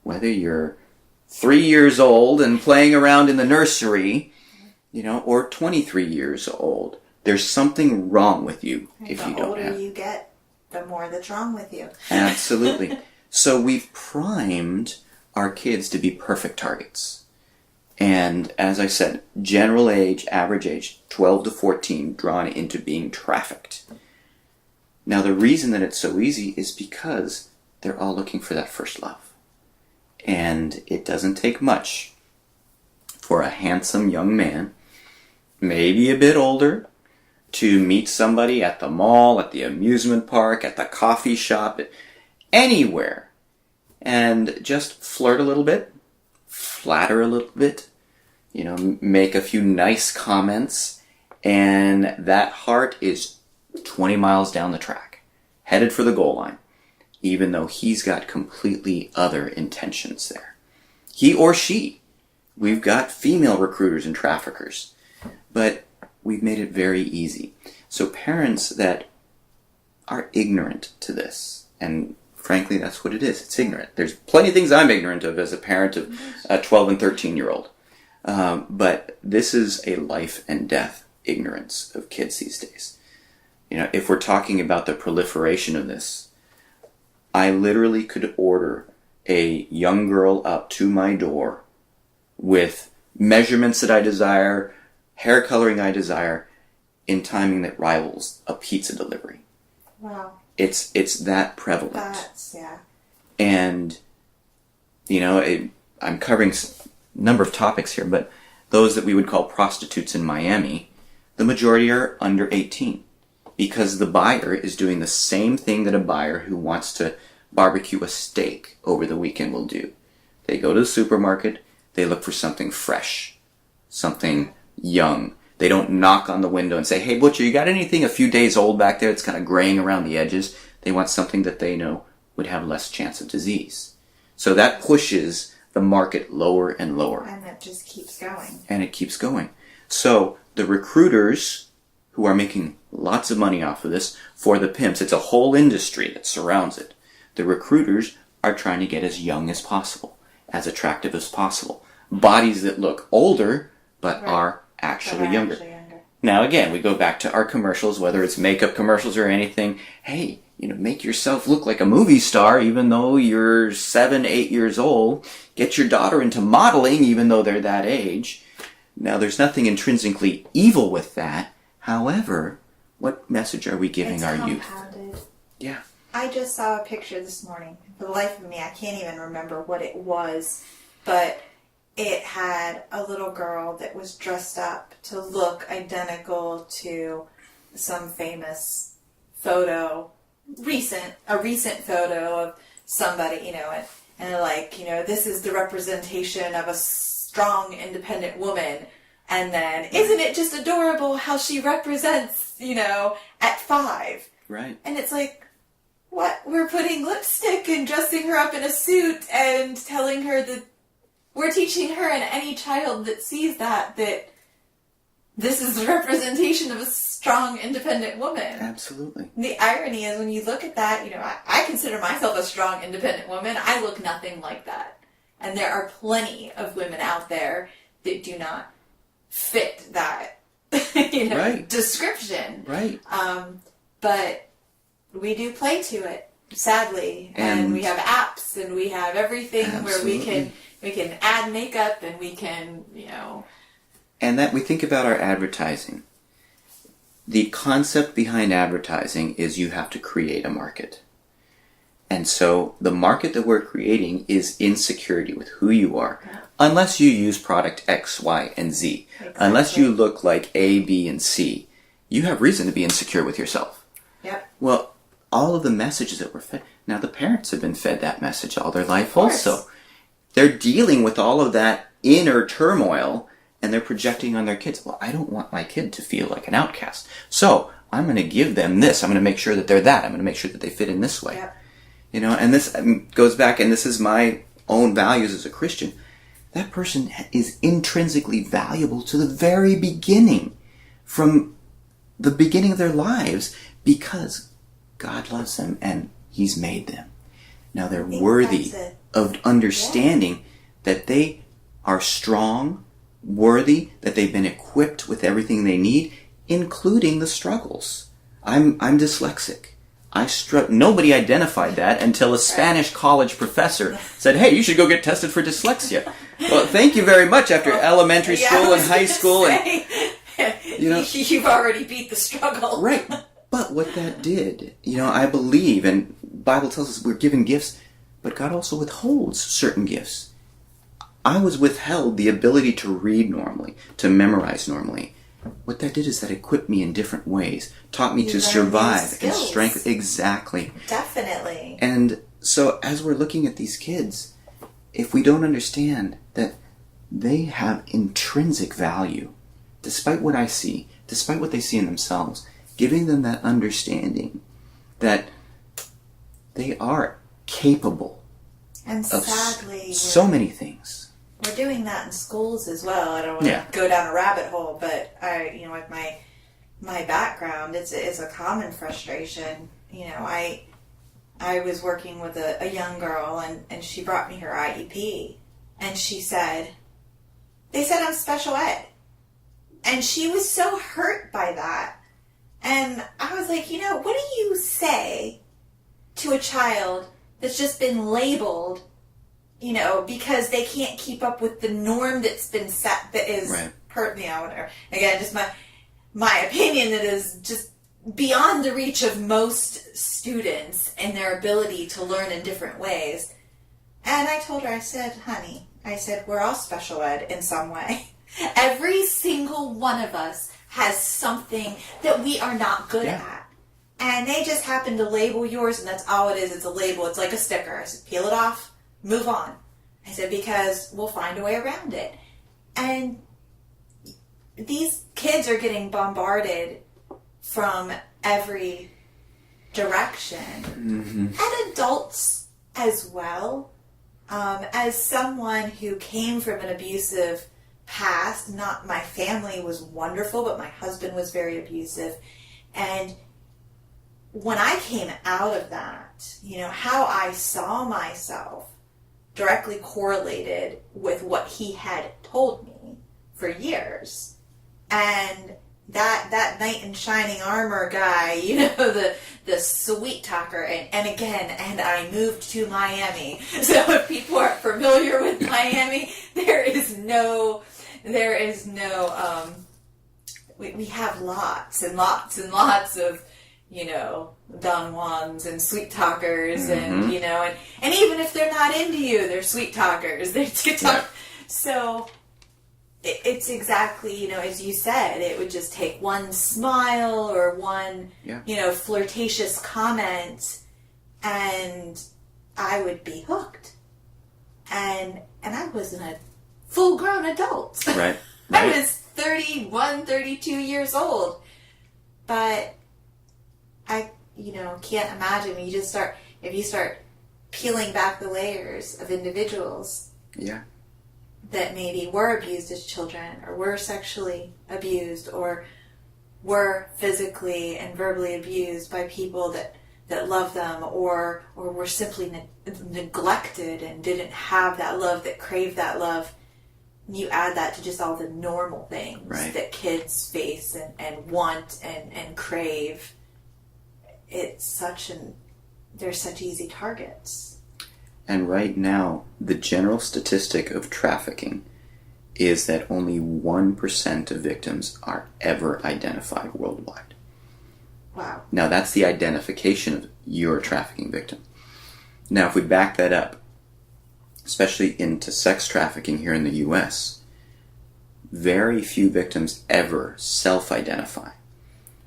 B: Whether you're 3 years old and playing around in the nursery, or 23 years old, there's something wrong with you if you don't have.
A: The older you get, the more that's wrong with you.
B: Absolutely. So we've primed our kids to be perfect targets. And as I said, general age, average age, 12 to 14, drawn into being trafficked. Now the reason that it's so easy is because they're all looking for that first love. And it doesn't take much for a handsome young man, maybe a bit older, to meet somebody at the mall, at the amusement park, at the coffee shop, anywhere, and just flirt a little bit, flatter a little bit, make a few nice comments, and that heart is 20 miles down the track, headed for the goal line, even though he's got completely other intentions there. He or she. We've got female recruiters and traffickers, but we've made it very easy. So parents that are ignorant to this, and frankly that's what it is, it's ignorant. There's plenty of things I'm ignorant of as a parent of a 12 and 13-year-old. But this is a life and death ignorance of kids these days. If we're talking about the proliferation of this, I literally could order a young girl up to my door with measurements that I desire, hair coloring I desire, in timing that rivals a pizza delivery.
A: Wow.
B: It's that prevalent.
A: That's, yeah.
B: And, I'm covering a number of topics here, but those that we would call prostitutes in Miami, the majority are under 18. Because the buyer is doing the same thing that a buyer who wants to barbecue a steak over the weekend will do. They go to the supermarket, they look for something fresh, something young. They don't knock on the window and say, "Hey, butcher, you got anything a few days old back there that's kind of graying around the edges?" They want something that they know would have less chance of disease. So that pushes the market lower and lower.
A: And it just keeps going.
B: And it keeps going. So the recruiters who are making lots of money off of this, for the pimps, it's a whole industry that surrounds it. The recruiters are trying to get as young as possible, as attractive as possible. Bodies that look older, but are actually younger. Now again, we go back to our commercials, whether it's makeup commercials or anything. Hey, make yourself look like a movie star even though you're 7, 8 years old. Get your daughter into modeling even though they're that age. Now there's nothing intrinsically evil with that. However, what message are we giving our youth? Yeah.
A: I just saw a picture this morning. For the life of me, I can't even remember what it was, but it had a little girl that was dressed up to look identical to some famous photo, a recent photo of somebody, and this is the representation of a strong, independent woman. And then, isn't it just adorable how she represents, at 5?
B: Right.
A: And it's like, what? We're putting lipstick and dressing her up in a suit and telling her that we're teaching her and any child that sees that this is the representation of a strong, independent woman.
B: Absolutely.
A: And the irony is when you look at that, I consider myself a strong, independent woman. I look nothing like that. And there are plenty of women out there that do not fit that,
B: right.
A: description.
B: Right.
A: But we do play to it, sadly. And we have apps and we have everything
B: absolutely.
A: where we can add makeup and we can,
B: And that we think about our advertising. The concept behind advertising is you have to create a market. And so the market that we're creating is insecurity with who you are. Yeah. Unless you use product X, Y, and Z. Exactly. Unless you look like A, B, and C, you have reason to be insecure with yourself.
A: Yep.
B: Well, all of the messages that were fed, now the parents have been fed that message all their life also. They're dealing with all of that inner turmoil and they're projecting on their kids. Well, I don't want my kid to feel like an outcast. So I'm going to give them this. I'm going to make sure that they're that. I'm going to make sure that they fit in this way.
A: Yep.
B: And this goes back, and this is my own values as a Christian. That person is intrinsically valuable to the very beginning, from the beginning of their lives, because God loves them and He's made them. Now they're worthy of understanding that they are strong, worthy, that they've been equipped with everything they need, including the struggles. I'm dyslexic. Nobody identified that until a Spanish college professor said, "Hey, you should go get tested for dyslexia." Well, thank you very much. After elementary school and high school,
A: you've already beat the struggle,
B: right? But what that did, I believe, and the Bible tells us we're given gifts, but God also withholds certain gifts. I was withheld the ability to read normally, to memorize normally. What that did is that equipped me in different ways, taught me to survive and strength. Exactly.
A: Definitely.
B: And so as we're looking at these kids, if we don't understand that they have intrinsic value, despite what I see, despite what they see in themselves, giving them that understanding that they are capable
A: and sadly,
B: of so many things.
A: We're doing that in schools as well. I don't want to go down a rabbit hole, but with my background, it's a common frustration. I was working with a young girl, and she brought me her IEP, and she said, they said I'm special ed. And she was so hurt by that. And I was like, what do you say to a child that's just been labeled, because they can't keep up with the norm that's been set, that is,
B: right.
A: whatever. Again, just my opinion, that is just beyond the reach of most students and their ability to learn in different ways. And I told her, I said, honey, we're all special ed in some way. Every single one of us has something that we are not good at. And they just happen to label yours, and that's all it is. It's a label. It's like a sticker. I said, peel it off, move on. I said, because we'll find a way around it. And these kids are getting bombarded from every direction. And adults as well. As someone who came from an abusive past, not my family was wonderful, but my husband was very abusive. And when I came out of that, how I saw myself directly correlated with what he had told me for years. And that knight in shining armor guy, the sweet talker, and I moved to Miami. So if people are familiar with Miami, we have lots and lots and lots of, Don Juans and sweet talkers, and even if they're not into you, they're sweet talkers. They talk. Right. So it's exactly, as you said, it would just take one smile or one, flirtatious comment, and I would be hooked. And I wasn't a full-grown adult.
B: Right.
A: I was 31, 32 years old. But I, can't imagine if you start peeling back the layers of individuals.
B: Yeah.
A: That maybe were abused as children, or were sexually abused, or were physically and verbally abused by people that love them, or were simply neglected and didn't have that love, that craved that love. You add that to just all the normal things that kids face and want and crave. They're such easy targets.
B: And right now, the general statistic of trafficking is that only 1% of victims are ever identified worldwide.
A: Wow.
B: Now, that's the identification of your trafficking victim. Now, if we back that up, especially into sex trafficking here in the U.S., very few victims ever self-identify,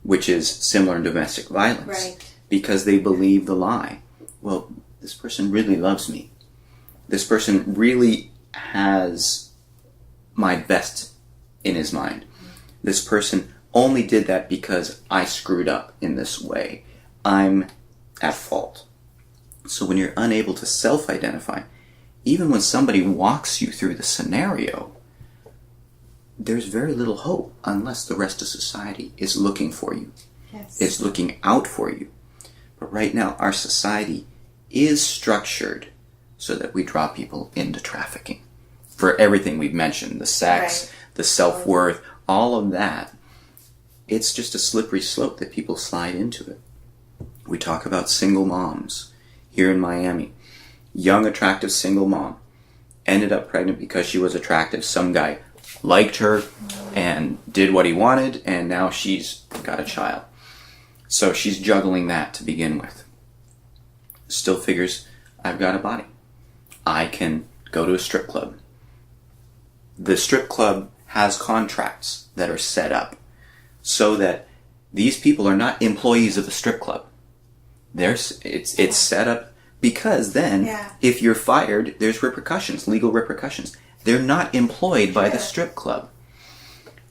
B: which is similar in domestic violence.
A: Right.
B: Because they believe the lie. Well, this person really loves me. This person really has my best in his mind. This person only did that because I screwed up in this way. I'm at fault. So when you're unable to self-identify, even when somebody walks you through the scenario, there's very little hope unless the rest of society is looking for you.
A: Yes.
B: Is looking out for you. But right now, our society is structured so that we draw people into trafficking. For everything we've mentioned, the sex, the self-worth, all of that, it's just a slippery slope that people slide into it. We talk about single moms here in Miami. Young, attractive single mom. Ended up pregnant because she was attractive. Some guy liked her and did what he wanted, and now she's got a child. So she's juggling that to begin with. Still figures, I've got a body. I can go to a strip club. The strip club has contracts that are set up so that these people are not employees of the strip club. It's set up because then if you're fired, there's repercussions, legal repercussions. They're not employed by the strip club.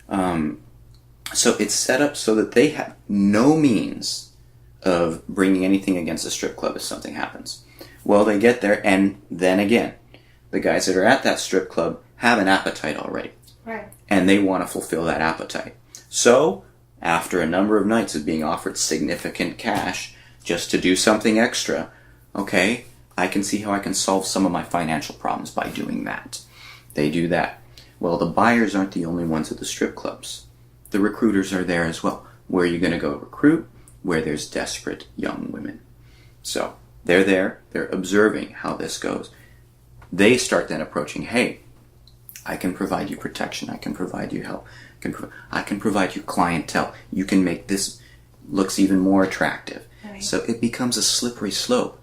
B: So it's set up so that they have no means of bringing anything against the strip club if something happens. Well, they get there, and then again, the guys that are at that strip club have an appetite already.
A: Right.
B: And they want to fulfill that appetite. So, after a number of nights of being offered significant cash just to do something extra, okay, I can see how I can solve some of my financial problems by doing that. They do that. Well, the buyers aren't the only ones at the strip clubs. The recruiters are there as well. Where are you going to go recruit? Where there's desperate young women. So, they're there. They're observing how this goes. They start then approaching, hey, I can provide you protection. I can provide you help. I can provide you clientele. You can make this looks even more attractive.
A: Right.
B: So it becomes a slippery slope.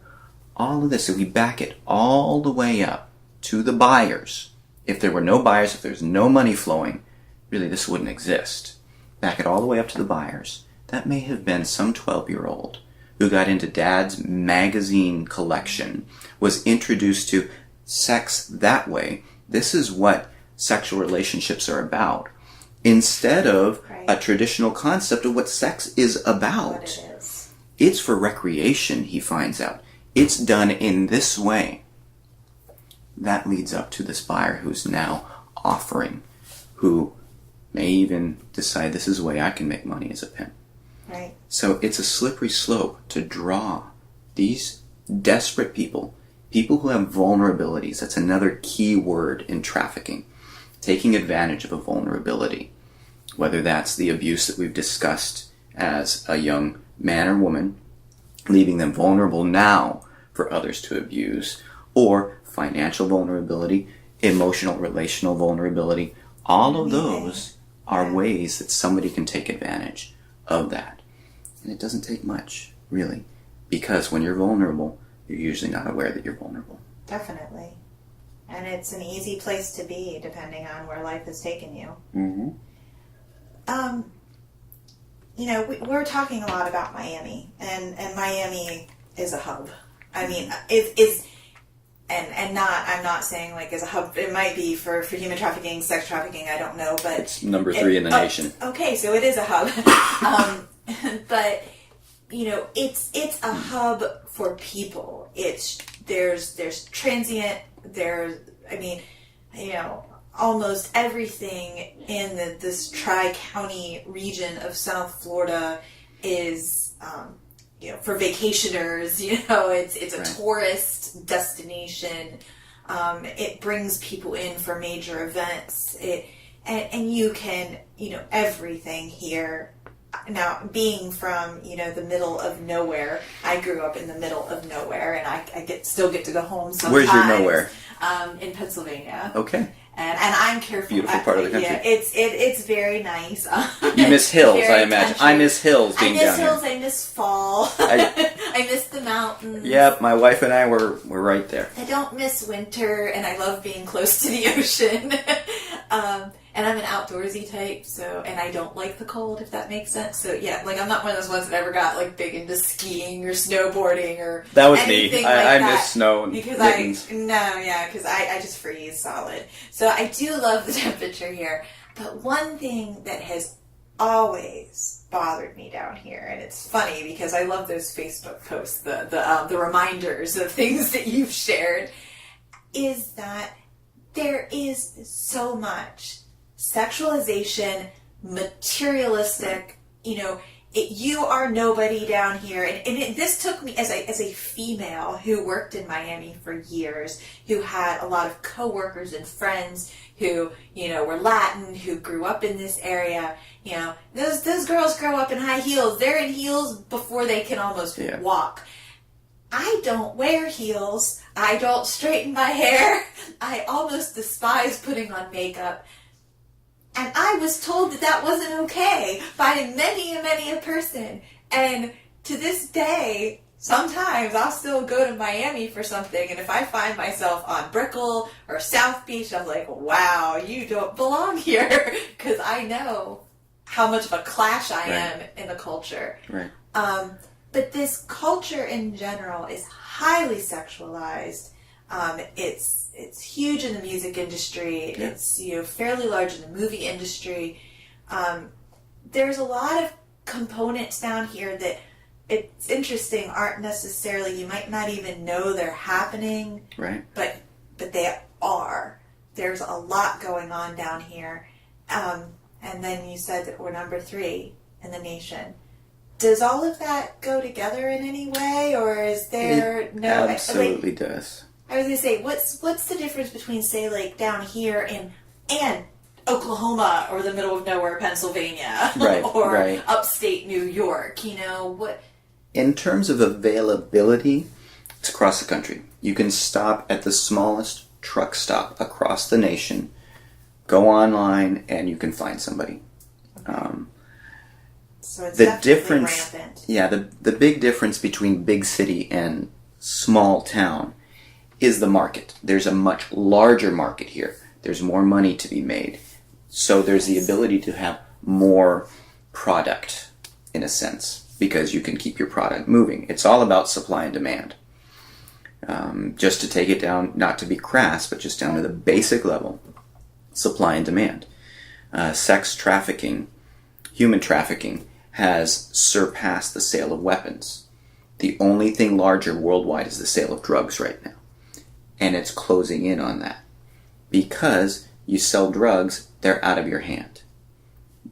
B: All of this, if we back it all the way up to the buyers, if there were no buyers, if there's no money flowing, really this wouldn't exist. Back it all the way up to the buyers. That may have been some 12-year-old who got into dad's magazine collection, was introduced to sex that way. This is what sexual relationships are about. Instead of a traditional concept of what sex is about.
A: What it is.
B: It's for recreation, he finds out. It's done in this way. That leads up to this buyer who's now offering, who may even decide this is the way I can make money as a pimp.
A: Right.
B: So it's a slippery slope to draw these desperate people who have vulnerabilities. That's another key word in trafficking. Taking advantage of a vulnerability. Whether that's the abuse that we've discussed as a young man or woman, leaving them vulnerable now for others to abuse, or financial vulnerability, emotional, relational vulnerability. All of those are ways that somebody can take advantage of that. And it doesn't take much, really, because when you're vulnerable, you're usually not aware that you're vulnerable.
A: Definitely. And it's an easy place to be, depending on where life has taken you.
B: Mm-hmm.
A: We're talking a lot about Miami, and Miami is a hub. I mean, I'm not saying like as a hub. It might be for human trafficking, sex trafficking. I don't know, but
B: it's number 3 in the nation.
A: Okay, so it is a hub. But it's a hub for people. There's transient. Almost everything in this tri-county region of South Florida is, for vacationers. It's a tourist destination. It brings people in for major events. And you can, everything here. Now, being from, the middle of nowhere, I grew up in the middle of nowhere, and I still get to go home sometimes.
B: Where's your nowhere?
A: In Pennsylvania.
B: Okay.
A: And I'm careful.
B: Beautiful part of the country.
A: Yeah, it's very nice.
B: You miss hills, I imagine.
A: Country.
B: I miss hills being down here.
A: I miss hills, I miss fall. I miss the mountains.
B: Yep, my wife and I were right there.
A: I don't miss winter, and I love being close to the ocean. And I'm an outdoorsy type, and I don't like the cold, if that makes sense. So yeah, I'm not one of those ones that ever got big into skiing or snowboarding or
B: that was
A: anything
B: me.
A: I
B: miss snow and
A: because
B: mittens.
A: because I just freeze solid. So I do love the temperature here, but one thing that has always bothered me down here, and it's funny because I love those Facebook posts, the reminders of things that you've shared, is that there is so much sexualization, materialistic, you are nobody down here. And this took me as a female who worked in Miami for years, who had a lot of coworkers and friends who, were Latin, who grew up in this area. Those girls grow up in high heels. They're in heels before they can almost walk. I don't wear heels. I don't straighten my hair. I almost despise putting on makeup. And I was told that wasn't okay by many a person. And to this day, sometimes I'll still go to Miami for something, and if I find myself on Brickell or South Beach, I'm like, wow, you don't belong here, because I know how much of a clash I am in the culture.
B: Right.
A: But this culture in general is highly sexualized. It's huge in the music industry. Yeah. It's fairly large in the movie industry. There's a lot of components down here that it's interesting aren't necessarily, you might not even know they're happening.
B: Right.
A: But they are. There's a lot going on down here. And then you said that we're number 3 in the nation. Does all of that go together in any way, or is there
B: it absolutely does.
A: I was going to say, what's the difference between, say, down here and Oklahoma or the middle of nowhere, Pennsylvania, or upstate New York? What?
B: In terms of availability, it's across the country. You can stop at the smallest truck stop across the nation, go online, and you can find somebody.
A: So it's
B: the
A: definitely
B: difference,
A: rampant.
B: yeah, the big difference between big city and small town is the market. There's a much larger market here. There's more money to be made. So there's the ability to have more product, in a sense, because you can keep your product moving. It's all about supply and demand. Just to take it down, not to be crass, but just down to the basic level, supply and demand. Sex trafficking, human trafficking, has surpassed the sale of weapons. The only thing larger worldwide is the sale of drugs right now. And it's closing in on that. Because you sell drugs, they're out of your hand.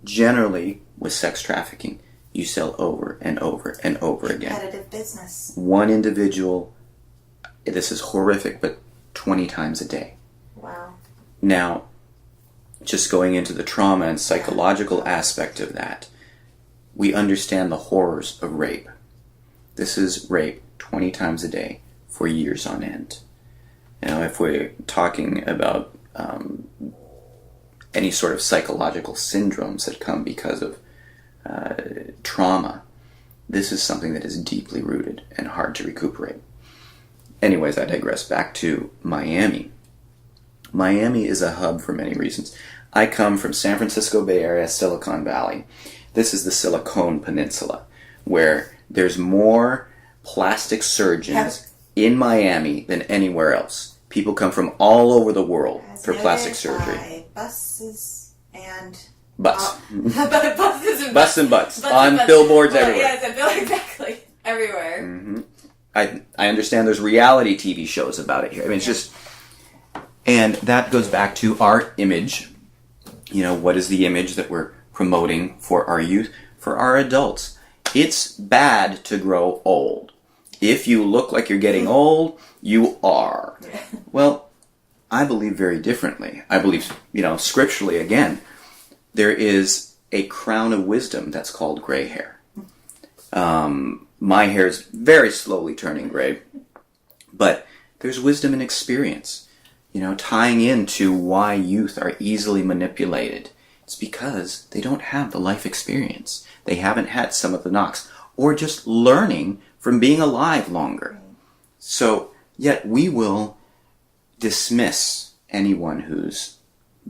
B: Generally, with sex trafficking, you sell over and over and over again.
A: Competitive business.
B: One individual, this is horrific, but 20 times a day.
A: Wow.
B: Now, just going into the trauma and psychological aspect of that, we understand the horrors of rape. This is rape 20 times a day for years on end. Now, if we're talking about any sort of psychological syndromes that come because of trauma, this is something that is deeply rooted and hard to recuperate. Anyways, I digress. Back to Miami. Miami is a hub for many reasons. I come from San Francisco Bay Area, Silicon Valley. This is the Silicon Peninsula, where there's more plastic surgeons in Miami than anywhere else. People come from all over the world for plastic surgery.
A: Buses and...
B: Butts.
A: Buses and
B: Butts and butts. On billboards everywhere.
A: Yes, exactly. Everywhere.
B: Mm-hmm. I understand there's reality TV shows about it here. I mean, it's just... And that goes back to our image. You know, what is the image that we're promoting for our youth, for our adults? It's bad to grow old. If you look like you're getting old, you are. Well, I believe very differently. I believe, scripturally, again, there is a crown of wisdom that's called gray hair. My hair is very slowly turning gray, but there's wisdom and experience. Tying into why youth are easily manipulated. It's because they don't have the life experience. They haven't had some of the knocks, or just learning from being alive longer. So, yet we will dismiss anyone who's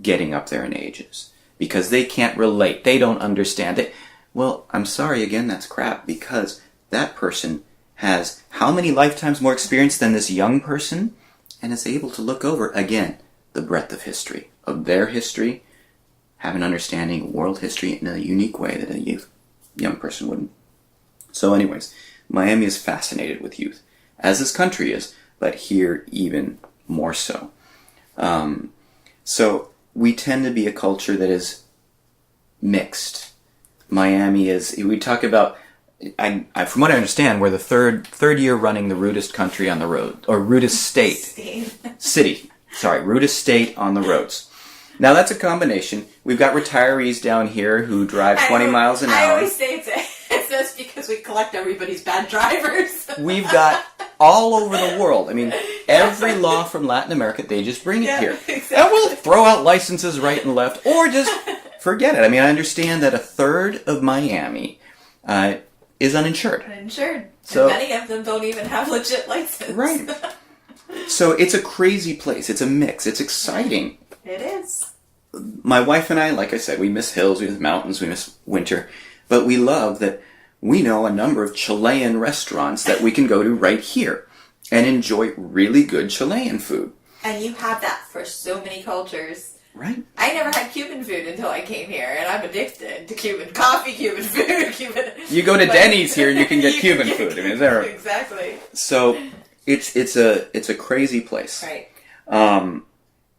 B: getting up there in ages because they can't relate. They don't understand it. Well, I'm sorry, again, that's crap, because that person has how many lifetimes more experience than this young person? And is able to look over, again, the breadth of history, of their history, have an understanding of world history in a unique way that a young person wouldn't. So anyways, Miami is fascinated with youth, as this country is, but here even more so. So we tend to be a culture that is mixed. Miami is, we talk about, from what I understand, we're the third year running the rudest country on the road, or rudest rudest state on the roads. Now that's a combination. We've got retirees down here who drive 20 miles an hour.
A: I always say it's just because we collect everybody's bad drivers.
B: We've got all over the world. I mean, every law from Latin America, they just bring it here.
A: Exactly.
B: And we'll throw out licenses right and left, or just forget it. I mean, I understand that a third of Miami is uninsured.
A: So, and many of them don't even have legit license.
B: Right. So it's a crazy place. It's a mix. It's exciting.
A: It is.
B: My wife and I, like I said, we miss hills, we miss mountains, we miss winter. But we love that we know a number of Chilean restaurants that we can go to right here and enjoy really good Chilean food.
A: And you have that for so many cultures.
B: Right.
A: I never had Cuban food until I came here, and I'm addicted to Cuban coffee, Cuban food, Cuban...
B: You go to Denny's here and you can get Cuban food. I mean, is that right?
A: Exactly.
B: So it's a crazy place.
A: Right.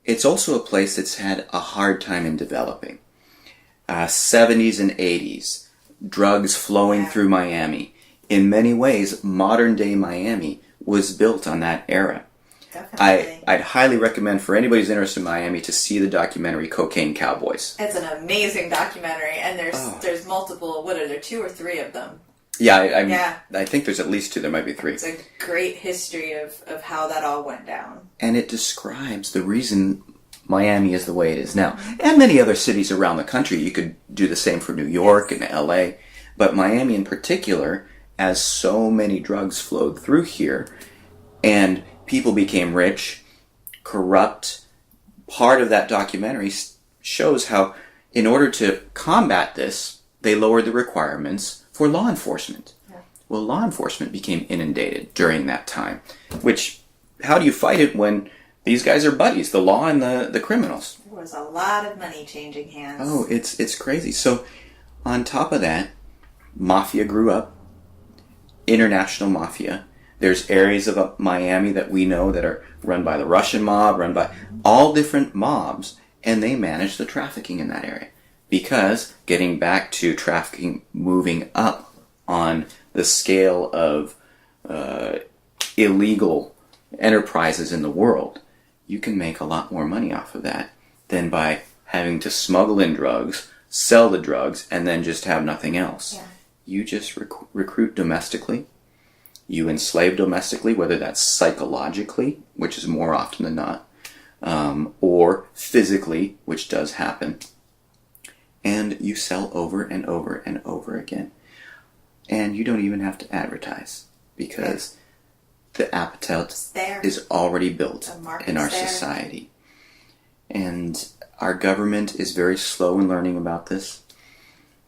B: It's also a place that's had a hard time in developing. 70s and 80s, drugs flowing through Miami. In many ways, modern day Miami was built on that era.
A: Definitely.
B: I'd highly recommend for anybody who's interested in Miami to see the documentary Cocaine Cowboys.
A: It's an amazing documentary, and there's multiple, what are there, 2 or 3 of them?
B: Yeah, I think there's at least 2, there might be 3.
A: It's a great history of how that all went down.
B: And it describes the reason Miami is the way it is now. And many other cities around the country. You could do the same for New York and LA. But Miami in particular, as so many drugs flowed through here, and people became rich, corrupt. Part of that documentary shows how, in order to combat this, they lowered the requirements for law enforcement. Yeah. Well, law enforcement became inundated during that time. Which, how do you fight it when these guys are buddies, the law and the criminals?
A: There was a lot of money changing hands.
B: Oh, it's crazy. So, on top of that, mafia grew up. International mafia. There's areas of Miami that we know that are run by the Russian mob, run by all different mobs, and they manage the trafficking in that area. Because, getting back to trafficking moving up on the scale of illegal enterprises in the world, you can make a lot more money off of that than by having to smuggle in drugs, sell the drugs, and then just have nothing else. Yeah. You just recruit domestically. You enslave domestically, whether that's psychologically, which is more often than not, or physically, which does happen. And you sell over and over and over again. And you don't even have to advertise, because the appetite is already built in our society. And our government is very slow in learning about this.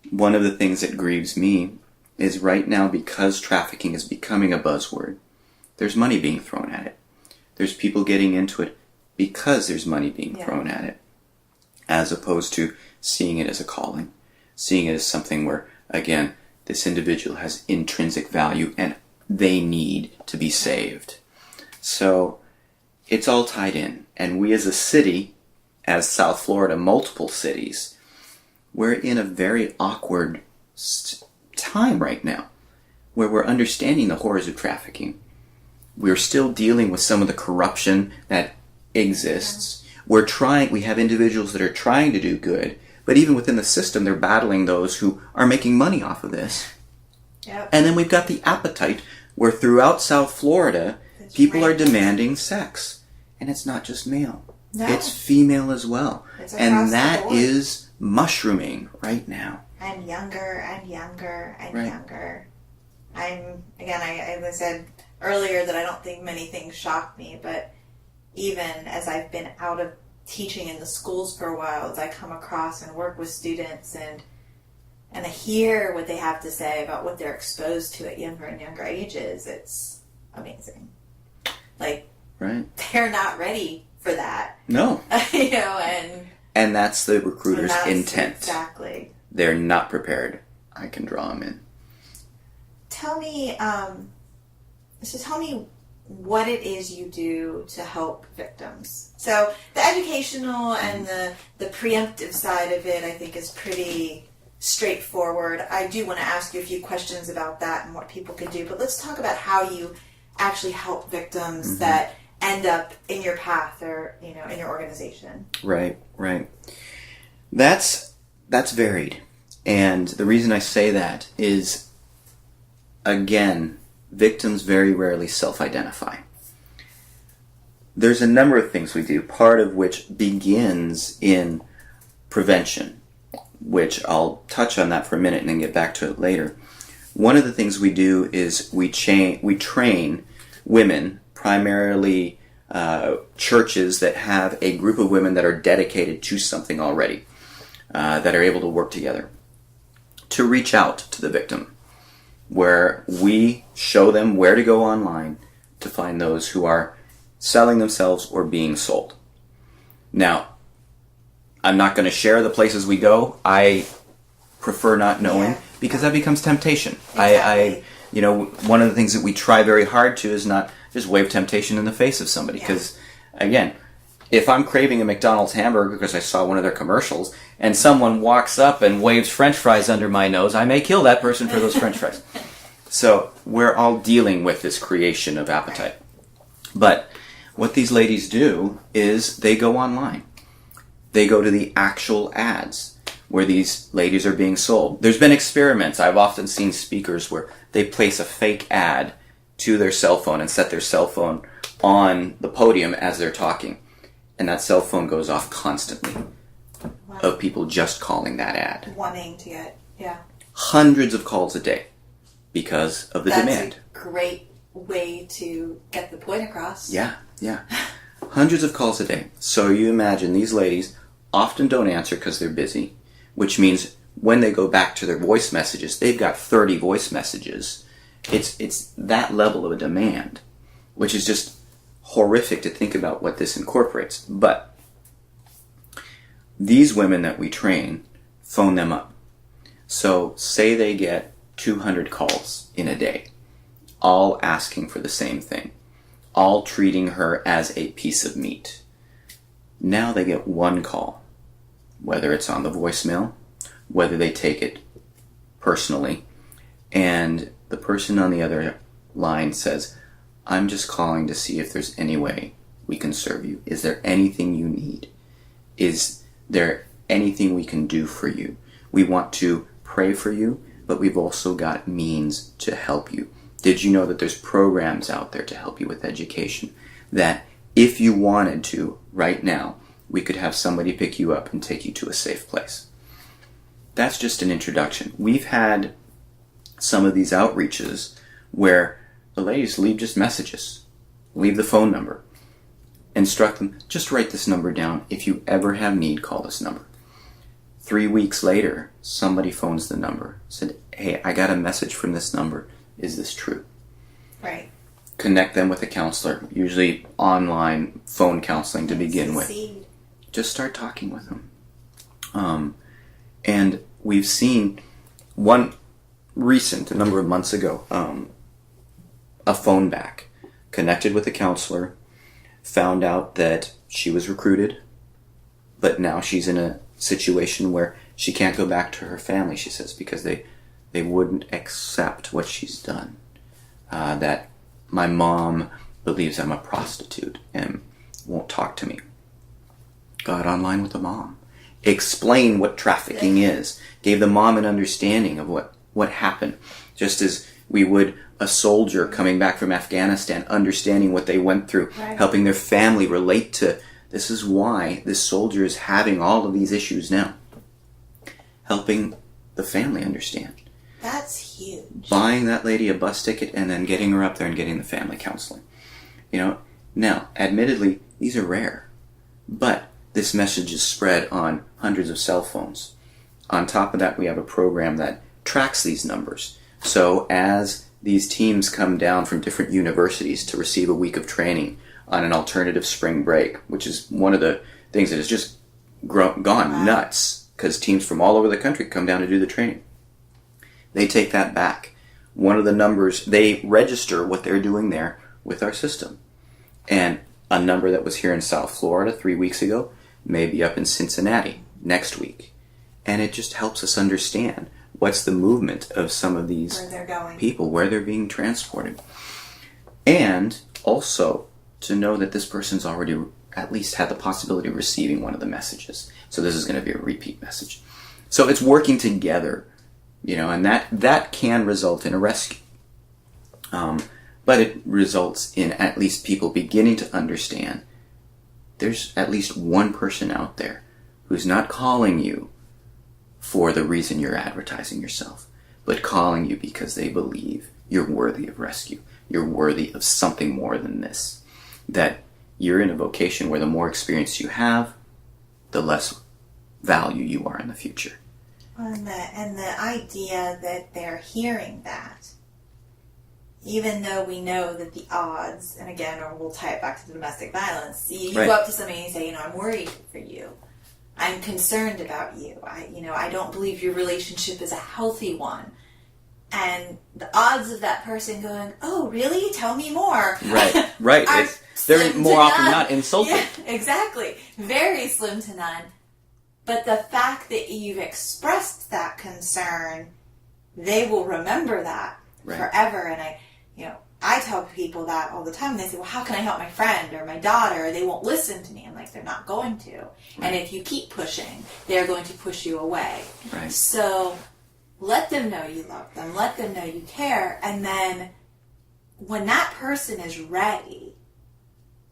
B: One of the things that grieves me is right now, because trafficking is becoming a buzzword, there's money being thrown at it. There's people getting into it because there's money being thrown at it, as opposed to seeing it as a calling, seeing it as something where, again, this individual has intrinsic value and they need to be saved. So it's all tied in. And we as a city, as South Florida, multiple cities, we're in a very awkward time right now, where we're understanding the horrors of trafficking. We're still dealing with some of the corruption that exists. We have individuals that are trying to do good, but even within the system, they're battling those who are making money off of this. Yep. And then we've got the appetite, where throughout South Florida, people are demanding sex. And it's not just male. No. It's female as well. And that is mushrooming right now.
A: And younger and younger and younger. As I said earlier, that I don't think many things shock me, but even as I've been out of teaching in the schools for a while, as I come across and work with students and I hear what they have to say about what they're exposed to at younger and younger ages, it's amazing. They're not ready for that.
B: No. And that's the recruiter's intent.
A: Exactly.
B: They're not prepared. I can draw them in.
A: Tell me what it is you do to help victims. So the educational and the preemptive side of it, I think, is pretty straightforward. I do want to ask you a few questions about that and what people can do, but let's talk about how you actually help victims that end up in your path or in your organization.
B: Right. That's varied. And the reason I say that is, again, victims very rarely self-identify. There's a number of things we do, part of which begins in prevention, which I'll touch on that for a minute and then get back to it later. One of the things we do is we train women, primarily churches that have a group of women that are dedicated to something already, that are able to work together, to reach out to the victim, where we show them where to go online to find those who are selling themselves or being sold. Now, I'm not going to share the places we go. I prefer not knowing, because that becomes temptation. Exactly. One of the things that we try very hard to is not just wave temptation in the face of somebody, because, again, if I'm craving a McDonald's hamburger because I saw one of their commercials, and someone walks up and waves French fries under my nose, I may kill that person for those French fries. So we're all dealing with this creation of appetite. But what these ladies do is they go online. They go to the actual ads where these ladies are being sold. There's been experiments. I've often seen speakers where they place a fake ad to their cell phone and set their cell phone on the podium as they're talking. And that cell phone goes off constantly. Wow. Of people just calling that ad.
A: Wanting to get,
B: hundreds of calls a day because of the demand.
A: That's a great way to get the point across.
B: Yeah. Hundreds of calls a day. So you imagine these ladies often don't answer because they're busy, which means when they go back to their voice messages, they've got 30 voice messages. It's that level of a demand, which is just horrific to think about what this incorporates. But these women that we train phone them up. So say they get 200 calls in a day, all asking for the same thing, all treating her as a piece of meat. Now they get one call, whether it's on the voicemail, whether they take it personally, and the person on the other line says, I'm just calling to see if there's any way we can serve you. Is there anything you need? Is there anything we can do for you? We want to pray for you, but we've also got means to help you. Did you know that there's programs out there to help you with education? That if you wanted to, right now, we could have somebody pick you up and take you to a safe place. That's just an introduction. We've had some of these outreaches where the ladies leave just messages, leave the phone number, instruct them, just write this number down. If you ever have need, call this number. 3 weeks later, somebody phones the number, said, hey, I got a message from this number. Is this true?
A: Right.
B: Connect them with a counselor, usually online phone counseling to begin with. Just start talking with them. And we've seen one recent, a number of months ago, a phone back, connected with a counselor, found out that she was recruited, but now she's in a situation where she can't go back to her family, she says, because they wouldn't accept what she's done. That my mom believes I'm a prostitute and won't talk to me. Got online with the mom. Explain what trafficking is. Gave the mom an understanding of what happened. Just as we would a soldier coming back from Afghanistan, understanding what they went through, right. Helping their family relate to, this is why this soldier is having all of these issues now. Helping the family understand.
A: That's huge.
B: Buying that lady a bus ticket and then getting her up there and getting the family counseling. Now, admittedly, these are rare. But this message is spread on hundreds of cell phones. On top of that, we have a program that tracks these numbers. So as these teams come down from different universities to receive a week of training on an alternative spring break, which is one of the things that has just gone nuts, because teams from all over the country come down to do the training. They take that back. One of the numbers, they register what they're doing there with our system. And a number that was here in South Florida 3 weeks ago may be up in Cincinnati next week. And it just helps us understand what's the movement of some of these people, where they're being transported. And also to know that this person's already at least had the possibility of receiving one of the messages. So this is going to be a repeat message. So it's working together, and that can result in a rescue. But it results in at least people beginning to understand there's at least one person out there who's not calling you for the reason you're advertising yourself, but calling you because they believe you're worthy of rescue. You're worthy of something more than this. That you're in a vocation where the more experience you have, the less value you are in the future.
A: And the idea that they're hearing that, even though we know that the odds, and again, or we'll tie it back to the domestic violence, you go up to somebody and you say, I'm worried for you. I'm concerned about you. I don't believe your relationship is a healthy one. And the odds of that person going, oh, really? Tell me more.
B: Right. They're more often not insulted.
A: Yeah, exactly. Very slim to none. But the fact that you've expressed that concern, they will remember that forever. And I tell people that all the time. And they say, well, how can I help my friend or my daughter? They won't listen to me. I'm like, they're not going to. Right. And if you keep pushing, they're going to push you away.
B: Right.
A: So let them know you love them. Let them know you care. And then when that person is ready,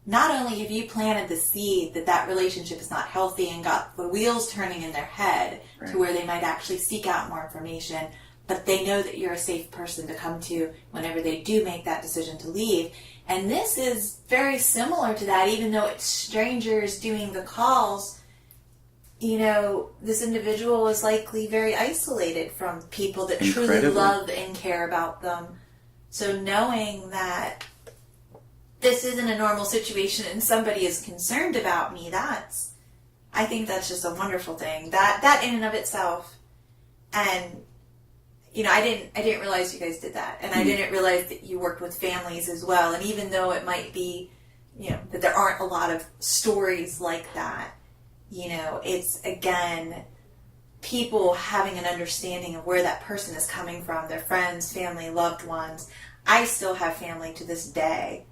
A: not only have you planted the seed that relationship is not healthy and got the wheels turning in their head to where they might actually seek out more information, but they know that you're a safe person to come to whenever they do make that decision to leave. And this is very similar to that, even though it's strangers doing the calls. You know, this individual is likely very isolated from people that truly love and care about them. So knowing that this isn't a normal situation and somebody is concerned about me, I think that's just a wonderful thing. That in and of itself. And you know, I didn't realize you guys did that. And I didn't realize that you worked with families as well. And even though it might be, you know, that there aren't a lot of stories like that, you know, it's, again, people having an understanding of where that person is coming from, their friends, family, loved ones. I still have family to this day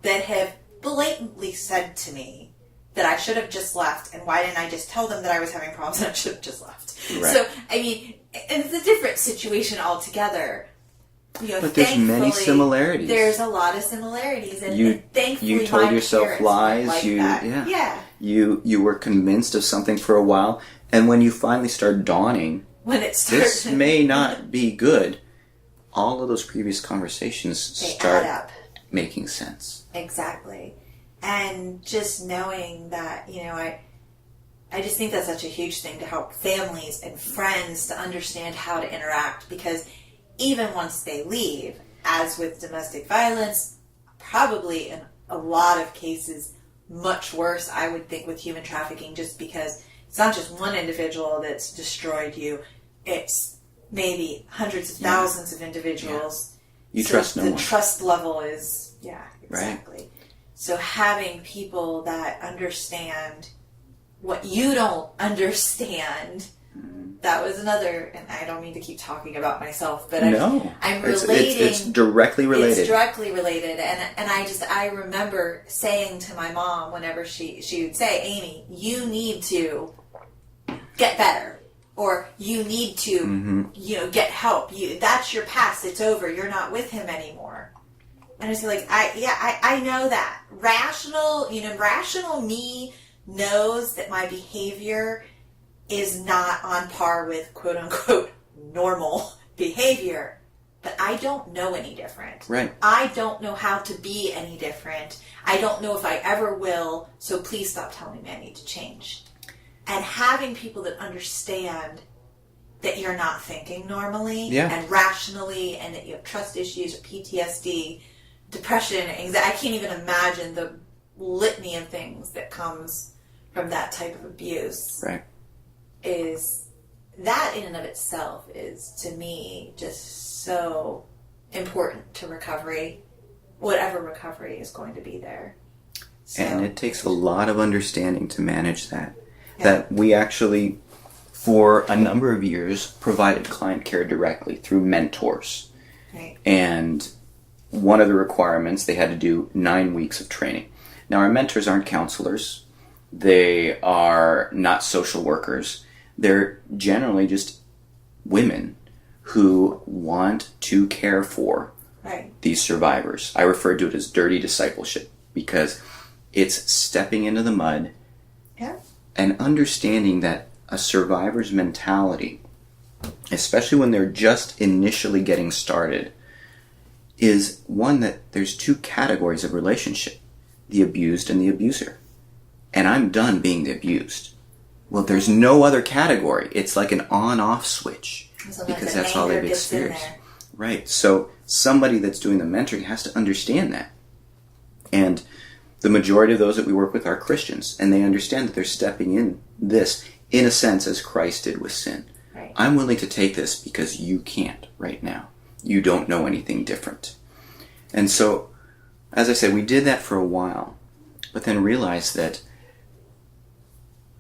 A: that have blatantly said to me that I should have just left, and why didn't I just tell them that I was having problems and I should have just left. Right. So, I mean, and it's a different situation altogether. You know,
B: but there's many similarities.
A: There's a lot of similarities, and thankfully
B: you told yourself lies.
A: Like
B: You were convinced of something for a while, and when you finally start dawning, this may not be good. All of those previous conversations start making sense.
A: Exactly. And just knowing that, you know, I just think that's such a huge thing to help families and friends to understand how to interact, because even once they leave, as with domestic violence, probably in a lot of cases much worse, I would think, with human trafficking, just because it's not just one individual that's destroyed you, it's maybe hundreds of thousands of individuals.
B: Yeah. You trust no one.
A: The trust level is, exactly. Right. So having people that understand what you don't understand, that was another, and I don't mean to keep talking about myself, but I'm relating.
B: It's directly related.
A: It's directly related. And I remember saying to my mom whenever she would say, Amy, you need to get better. Or you need to, you know, get help. That's your past. It's over. You're not with him anymore. And I was like, I know that. Rational me knows that my behavior is not on par with quote unquote normal behavior. But I don't know any different.
B: Right.
A: I don't know how to be any different. I don't know if I ever will. So please stop telling me I need to change. And having people that understand that you're not thinking normally and rationally, and that you have trust issues or PTSD, depression, anxiety. I can't even imagine the litany of things that comes from that type of abuse.
B: Right.
A: Is that in and of itself is, to me, just so important to recovery, whatever recovery is going to be there. So,
B: and it takes a lot of understanding to manage that. That we actually, for a number of years, provided client care directly through mentors.
A: Right.
B: And one of the requirements, they had to do 9 weeks of training. Now, our mentors aren't counselors. They are not social workers. They're generally just women who want to care for these survivors. I refer to it as dirty discipleship, because it's stepping into the mud and understanding that a survivor's mentality, especially when they're just initially getting started, is one that there's two categories of relationship, the abused and the abuser. And I'm done being the abused. Well, there's no other category. It's like an on-off switch, because that's all they've experienced. Right. So somebody that's doing the mentoring has to understand that. And the majority of those that we work with are Christians, and they understand that they're stepping in this, in a sense, as Christ did with sin.
A: Right.
B: I'm willing to take this because you can't right now. You don't know anything different. And so, as I said, we did that for a while, but then realized that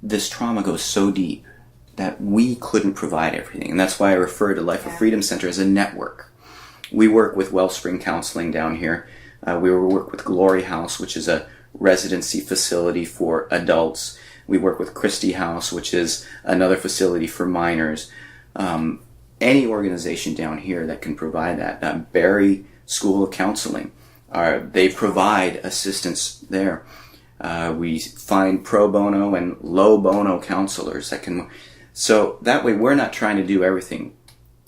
B: this trauma goes so deep that we couldn't provide everything. And that's why I refer to Life of Freedom Center as a network. We work with Wellspring Counseling down here. We work with Glory House, which is a residency facility for adults. We work with Christie House, which is another facility for minors. Any organization down here that can provide that. Barry School of Counseling, they provide assistance there. We find pro bono and low bono counselors that can. So that way we're not trying to do everything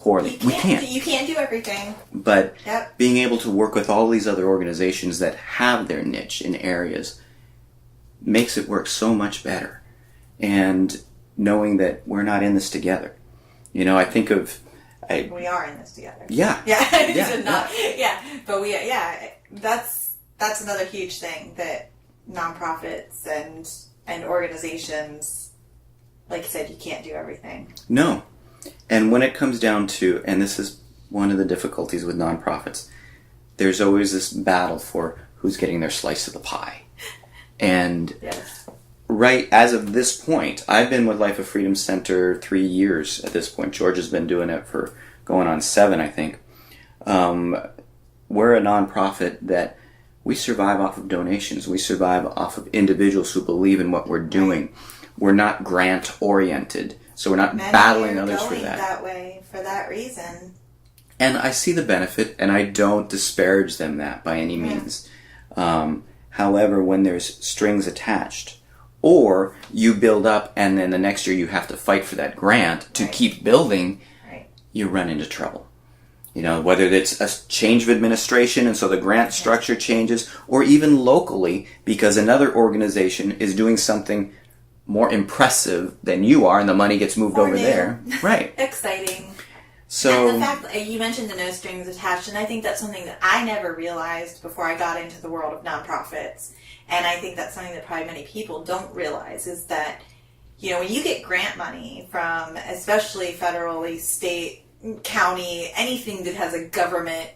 B: poorly. We can't.
A: You can't do everything.
B: But
A: Yep.
B: being able to work with all these other organizations that have their niche in areas makes it work so much better. And knowing that we're not in this together. You know, I think of...
A: we are in this together.
B: Yeah.
A: Yeah. But that's another huge thing that nonprofits and organizations, like you said, you can't do everything.
B: No. And when it comes down to, and this is one of the difficulties with nonprofits, there's always this battle for who's getting their slice of the pie. And
A: yes.
B: Right as of this point, I've been with Life of Freedom Center 3 years at this point. George has been doing it for going on 7, I think. We're a nonprofit that we survive off of donations. We survive off of individuals who believe in what we're doing. We're not grant-oriented, so we're not battling others for that.
A: That way for that reason.
B: And I see the benefit, and I don't disparage them that by any means. However, when there's strings attached, or you build up and then the next year you have to fight for that grant to keep building, you run into trouble. You know, whether it's a change of administration and so the grant structure changes, or even locally because another organization is doing something more impressive than you are and the money gets moved over there. Right.
A: Exciting.
B: So,
A: and the fact that you mentioned the no strings attached, and I think that's something that I never realized before I got into the world of nonprofits. And I think that's something that probably many people don't realize is that, you know, when you get grant money from, especially federally, state, county, anything that has a government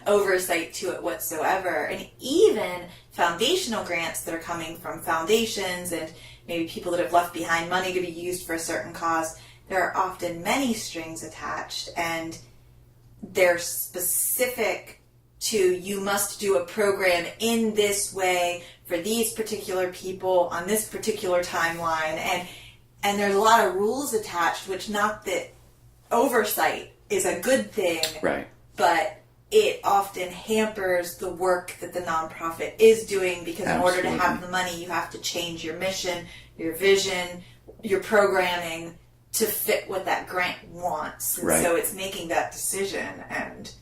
A: oversight to it whatsoever, and even foundational grants that are coming from foundations and maybe people that have left behind money to be used for a certain cause, there are often many strings attached, and they're specific to you must do a program in this way for these particular people on this particular timeline, and there's a lot of rules attached, which not that oversight is a good thing,
B: right,
A: but it often hampers the work that the nonprofit is doing because in order to have the money, you have to change your mission, your vision, your programming to fit what that grant wants. And so it's making that decision, and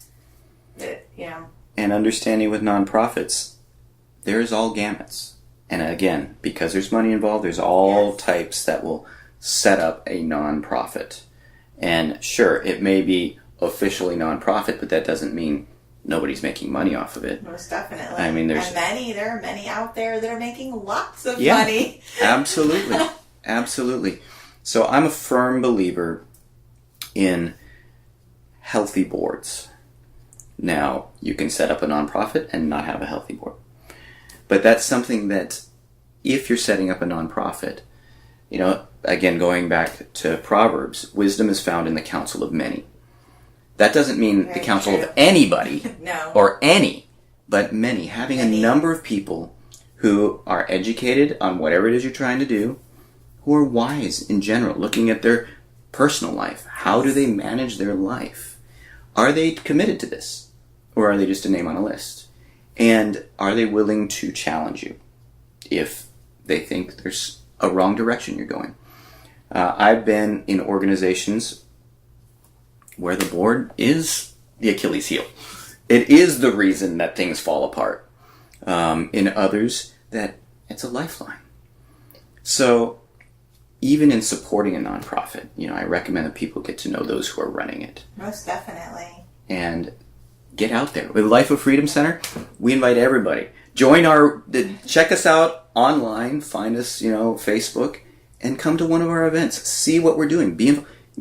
A: it, you know.
B: And understanding with nonprofits, there's all gamuts. And again, because there's money involved, there's all types that will set up a nonprofit. And sure, it may be officially nonprofit, but that doesn't mean nobody's making money off of it.
A: Most definitely.
B: I mean, there
A: are many out there that are making lots of money.
B: Absolutely. Absolutely. So I'm a firm believer in healthy boards. Now, you can set up a nonprofit and not have a healthy board. But that's something that, if you're setting up a nonprofit, you know, again, going back to Proverbs, wisdom is found in the counsel of many. That doesn't mean the counsel of anybody or any, but many. Having a number of people who are educated on whatever it is you're trying to do, who are wise in general, looking at their personal life. How do they manage their life? Are they committed to this? Or are they just a name on a list? And are they willing to challenge you if they think there's a wrong direction you're going? I've been in organizations where the board is the Achilles heel. It is the reason that things fall apart. In others, that it's a lifeline. So, even in supporting a nonprofit, you know, I recommend that people get to know those who are running it.
A: Most definitely.
B: And get out there. With Life of Freedom Center, we invite everybody. Check us out online, find us, you know, Facebook, and come to one of our events. See what we're doing.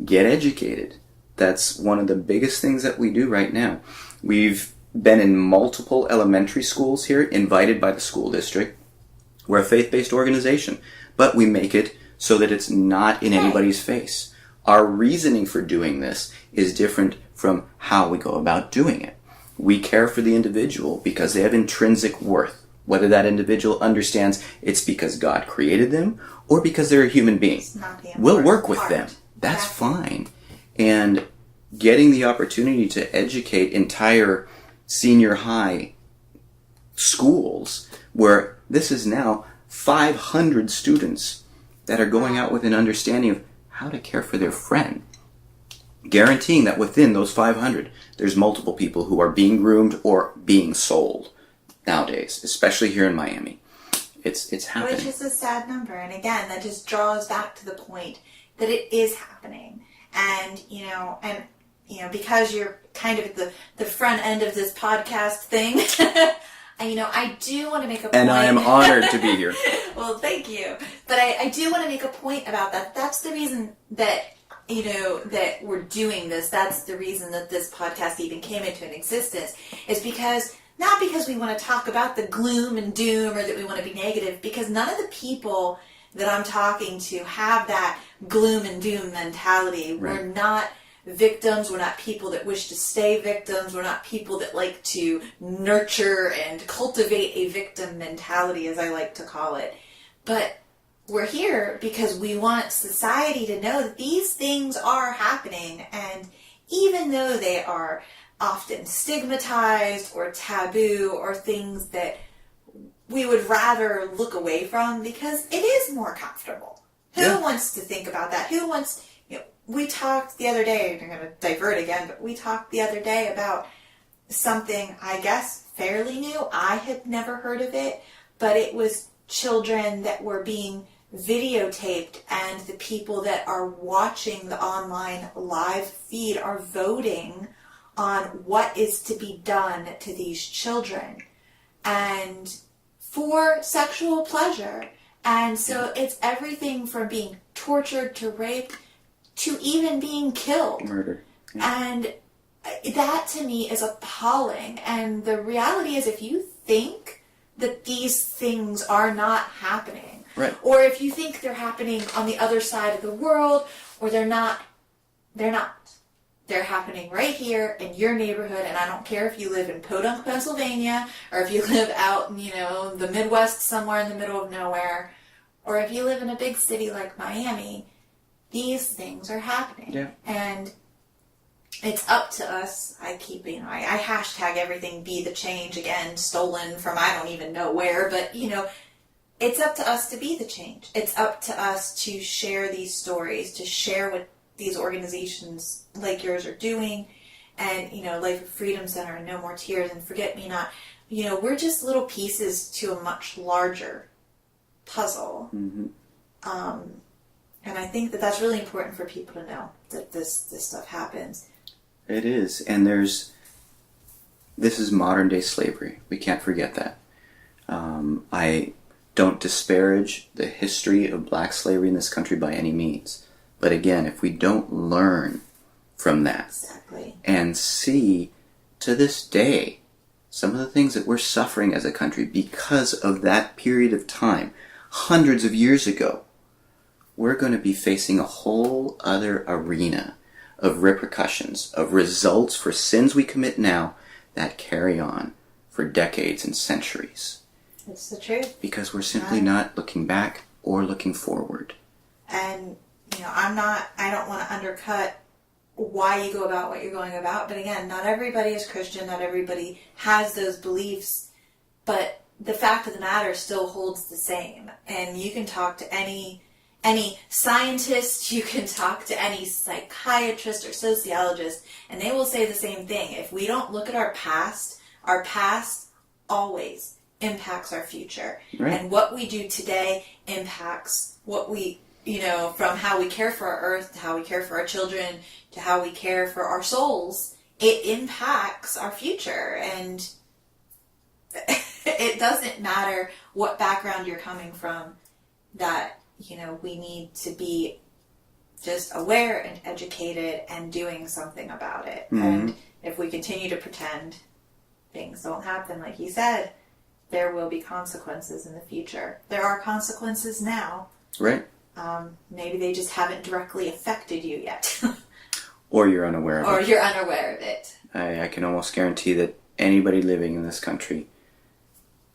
B: Get educated. That's one of the biggest things that we do right now. We've been in multiple elementary schools here, invited by the school district. We're a faith-based organization, but we make it so that it's not in anybody's face. Our reasoning for doing this is different from how we go about doing it. We care for the individual because they have intrinsic worth. Whether that individual understands it's because God created them or because they're a human being. We'll work with them. That's fine. And getting the opportunity to educate entire senior high schools where this is now 500 students that are going out with an understanding of how to care for their friend. guaranteeing that within those 500, there's multiple people who are being groomed or being sold nowadays, especially here in Miami. It's happening.
A: Which is a sad number. And again, that just draws back to the point that it is happening. And, because you're kind of at the front end of this podcast thing, I do want to make a point.
B: And I am honored to be here.
A: Well, thank you. But I do want to make a point about that. That's the reason that, that we're doing this. That's the reason that this podcast even came into an existence, is because, not because we want to talk about the gloom and doom or that we want to be negative, because none of the people that I'm talking to have that gloom and doom mentality. Right. We're not victims. We're not people that wish to stay victims. We're not people that like to nurture and cultivate a victim mentality, as I like to call it. But we're here because we want society to know that these things are happening. And even though they are often stigmatized or taboo or things that we would rather look away from because it is more comfortable. Who wants to think about that? Who wants... we talked the other day, I'm going to divert again, but we talked the other day about something, I guess, fairly new. I had never heard of it, but it was children that were being videotaped, and the people that are watching the online live feed are voting on what is to be done to these children, and for sexual pleasure. And so it's everything from being tortured to raped to even being killed.
B: Murder.
A: Yeah. And that to me is appalling. And the reality is, if you think that these things are not happening,
B: right,
A: or if you think they're happening on the other side of the world, or they're not. They're happening right here in your neighborhood, and I don't care if you live in Podunk, Pennsylvania, or if you live out in, the Midwest somewhere in the middle of nowhere, or if you live in a big city like Miami. These things are happening.
B: Yeah.
A: And it's up to us. I keep, I hashtag everything be the change again, stolen from I don't even know where, but, it's up to us to be the change. It's up to us to share these stories, to share what these organizations like yours are doing, and, Life of Freedom Center and No More Tears and Forget Me Not. We're just little pieces to a much larger puzzle.
B: Mm-hmm.
A: And I think that that's really important for people to know, that this stuff happens.
B: It is. And this is modern day slavery. We can't forget that. I don't disparage the history of black slavery in this country by any means. But again, if we don't learn from that,
A: exactly,
B: and see to this day some of the things that we're suffering as a country because of that period of time, hundreds of years ago, we're going to be facing a whole other arena of repercussions, of results for sins we commit now that carry on for decades and centuries.
A: It's the truth.
B: Because we're simply not looking back or looking forward.
A: And, I don't want to undercut why you go about what you're going about, but again, not everybody is Christian, not everybody has those beliefs, but the fact of the matter still holds the same. And you can talk to any scientist, you can talk to any psychiatrist or sociologist, and they will say the same thing. If we don't look at our past always impacts our future.
B: Right.
A: And what we do today impacts what we, from how we care for our earth, to how we care for our children, to how we care for our souls. It impacts our future. And it doesn't matter what background you're coming from, that we need to be just aware and educated and doing something about it. Mm-hmm. And if we continue to pretend things don't happen, like you said, there will be consequences in the future. There are consequences now.
B: Right.
A: Maybe they just haven't directly affected you yet.
B: Or you're unaware of it.
A: Or you're unaware of it.
B: I can almost guarantee that anybody living in this country,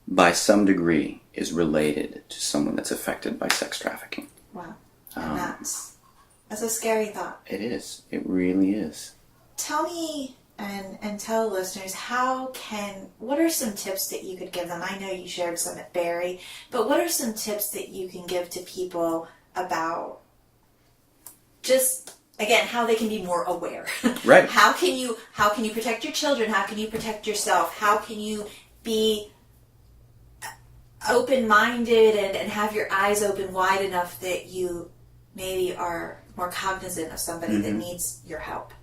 B: by some degree, is related to someone that's affected by sex trafficking.
A: Wow. And that's a scary thought.
B: It is. It really is.
A: Tell me and tell listeners, what are some tips that you could give them? I know you shared some at Barry, but what are some tips that you can give to people about just again, how they can be more aware.
B: Right.
A: How can you protect your children? How can you protect yourself? How can you be open-minded and have your eyes open wide enough that you maybe are more cognizant of somebody that needs your help?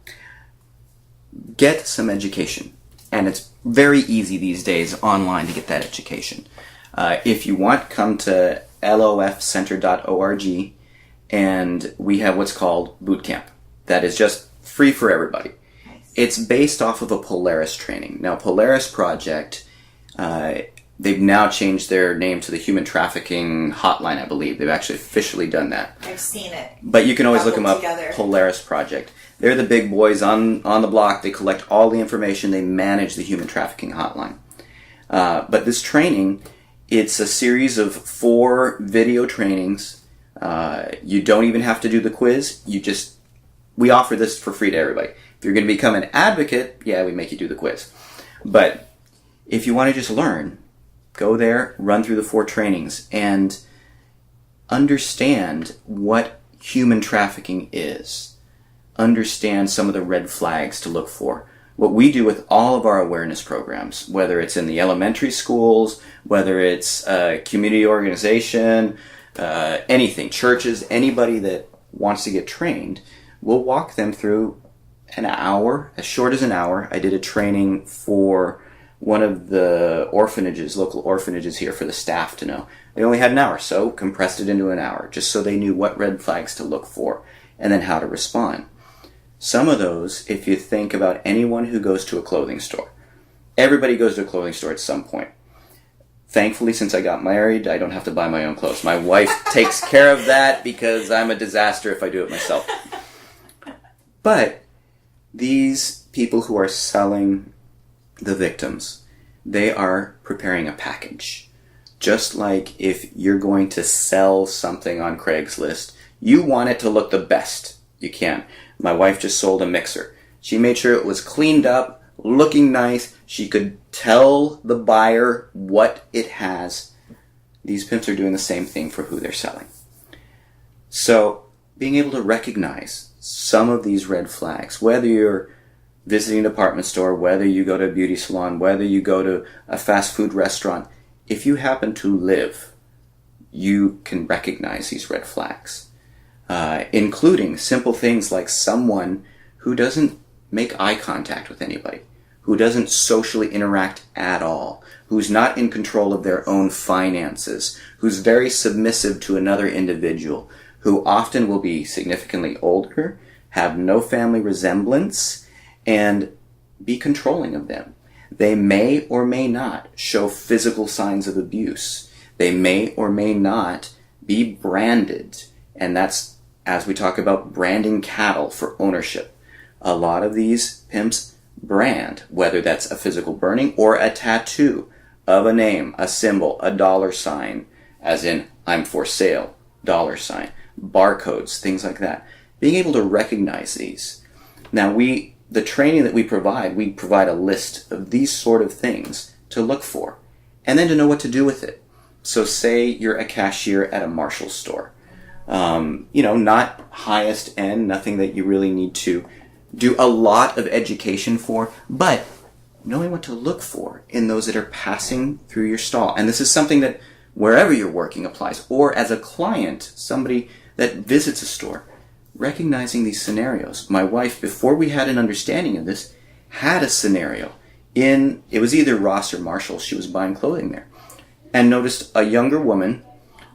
B: Get some education. And it's very easy these days online to get that education. If you want, come to lofcenter.org, and we have what's called boot camp. That is just free for everybody.
A: Nice.
B: It's based off of a Polaris training. Now, Polaris Project, they've now changed their name to the Human Trafficking Hotline, I believe. They've actually officially done that.
A: I've seen it.
B: But you can always look them up,
A: together.
B: Polaris Project. They're the big boys on the block. They collect all the information. They manage the Human Trafficking Hotline. But this training, it's a series of 4 video trainings. You don't even have to do the quiz. We offer this for free to everybody. If you're going to become an advocate, we make you do the quiz. But if you want to just learn, go there, run through the 4 trainings, and understand what human trafficking is. Understand some of the red flags to look for. What we do with all of our awareness programs, whether it's in the elementary schools, whether it's a community organization, anything, churches, anybody that wants to get trained, we'll walk them through an hour, as short as an hour. I did a training for one of the orphanages, local orphanages here, for the staff to know. They only had an hour, so compressed it into an hour, just so they knew what red flags to look for and then how to respond. Some of those, if you think about anyone who goes to a clothing store, everybody goes to a clothing store at some point. Thankfully, since I got married, I don't have to buy my own clothes. My wife takes care of that because I'm a disaster if I do it myself. But these people who are selling the victims, they are preparing a package. Just like if you're going to sell something on Craigslist, you want it to look the best you can. My wife just sold a mixer. She made sure it was cleaned up, looking nice. She could tell the buyer what it has. These pimps are doing the same thing for who they're selling. So being able to recognize some of these red flags, whether you're visiting a department store, whether you go to a beauty salon, whether you go to a fast food restaurant, if you happen to live, you can recognize these red flags. Including simple things like someone who doesn't make eye contact with anybody, who doesn't socially interact at all, who's not in control of their own finances, who's very submissive to another individual, who often will be significantly older, have no family resemblance, and be controlling of them. They may or may not show physical signs of abuse. They may or may not be branded, and that's as we talk about branding cattle for ownership. A lot of these pimps brand, whether that's a physical burning or a tattoo of a name, a symbol, a dollar sign, as in I'm for sale, dollar sign, barcodes, things like that. Being able to recognize these. Now the training that we provide a list of these sort of things to look for, and then to know what to do with it. So say you're a cashier at a Marshall store. Not highest end, nothing that you really need to do a lot of education for, but knowing what to look for in those that are passing through your stall. And this is something that wherever you're working applies, or as a client, somebody that visits a store, recognizing these scenarios. My wife, before we had an understanding of this, had a scenario it was either Ross or Marshall, she was buying clothing there, and noticed a younger woman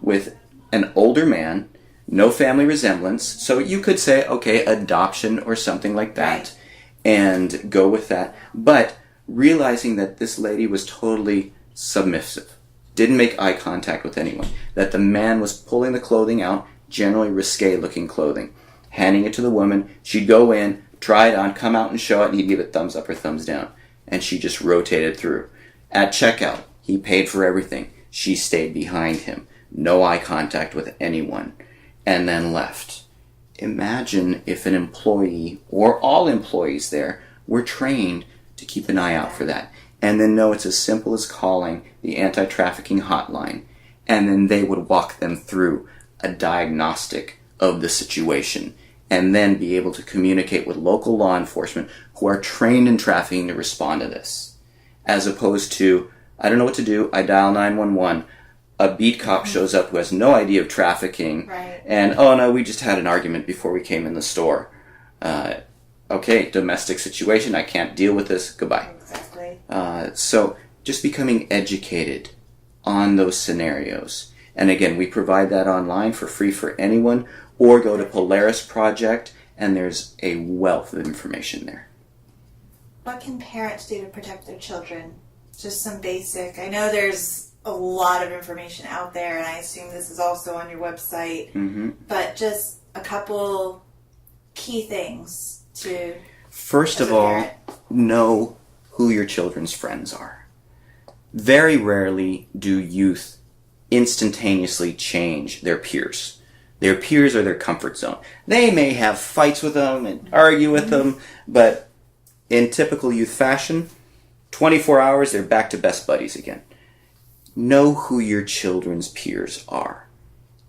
B: with an older man, no family resemblance. So you could say, okay, adoption or something like that, and go with that. But realizing that this lady was totally submissive, didn't make eye contact with anyone, that the man was pulling the clothing out, generally risque looking clothing, handing it to the woman. She'd go in, try it on, come out and show it, and he'd give it thumbs up or thumbs down. And she just rotated through. At checkout, he paid for everything. She stayed behind him. No eye contact with anyone. And then left. Imagine if an employee, or all employees there, were trained to keep an eye out for that. And then know it's as simple as calling the anti-trafficking hotline. And then they would walk them through a diagnostic of the situation and then be able to communicate with local law enforcement who are trained in trafficking to respond to this. As opposed to, I don't know what to do, I dial 911, a beat cop shows up who has no idea of trafficking,
A: right.
B: and, oh no, we just had an argument before we came in the store. Okay, domestic situation, I can't deal with this, goodbye.
A: Exactly.
B: So just becoming educated on those scenarios. And again, we provide that online for free for anyone, or go to Polaris Project, and there's a wealth of information there.
A: What can parents do to protect their children? Just some basic. I know there's a lot of information out there, and I assume this is also on your website, but just a couple key things to...
B: First of all, know who your children's friends are. Very rarely do youth instantaneously change their peers. Their peers are their comfort zone. They may have fights with them and argue with them, but in typical youth fashion, 24 hours, they're back to best buddies again. Know who your children's peers are.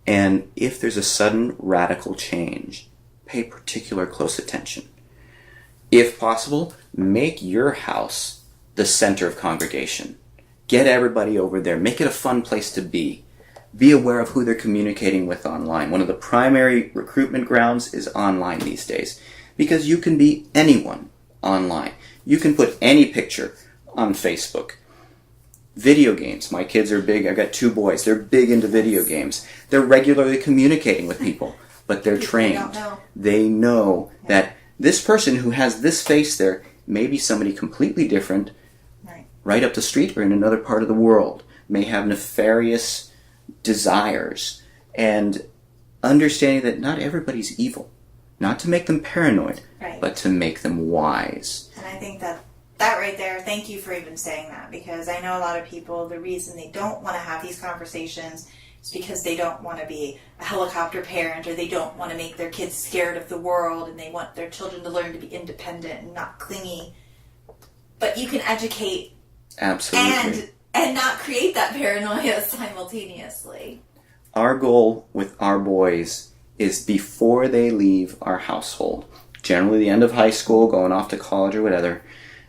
B: And if there's a sudden radical change, pay particular close attention. If possible, make your house the center of congregation. Get everybody over there. Make it a fun place to be. Be aware of who they're communicating with online. One of the primary recruitment grounds is online these days, because you can be anyone online. You can put any picture on Facebook. Video games. My kids are big. I've got 2 boys. They're big into video games. They're regularly communicating with people, but they're trained. They know that this person who has this face there may be somebody completely different, right up the street or in another part of the world, may have nefarious desires, and understanding that not everybody's evil. Not to make them paranoid, but to make them wise.
A: And I think that right there, thank you for even saying that, because I know a lot of people, the reason they don't want to have these conversations is because they don't want to be a helicopter parent, or they don't want to make their kids scared of the world, and they want their children to learn to be independent and not clingy. But you can educate
B: Absolutely.
A: And not create that paranoia simultaneously.
B: Our goal with our boys is before they leave our household, generally the end of high school, going off to college or whatever,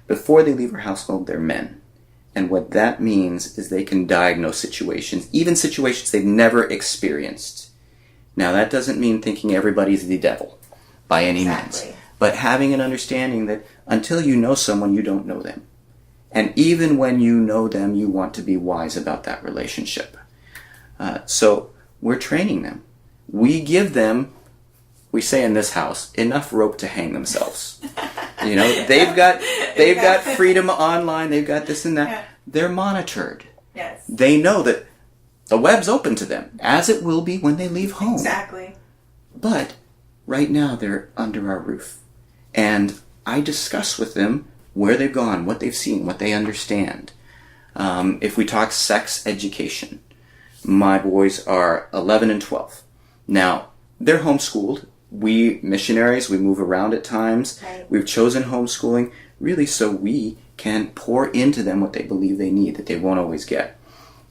B: before they leave our household, they're men. And what that means is they can diagnose situations, even situations they've never experienced. Now, that doesn't mean thinking everybody's the devil by any means, but having an understanding that until you know someone, you don't know them. And even when you know them, you want to be wise about that relationship. So we're training them. We give them, we say in this house, enough rope to hang themselves. You know, they've got freedom online, they've got this and that. Yeah. They're monitored.
A: Yes.
B: They know that the web's open to them, as it will be when they leave home.
A: Exactly.
B: But right now they're under our roof. And I discuss with them where they've gone, what they've seen, what they understand. If we talk sex education, my boys are 11 and 12. Now, they're homeschooled. We, missionaries, we move around at times.
A: Right.
B: We've chosen homeschooling really so we can pour into them what they believe they need, that they won't always get.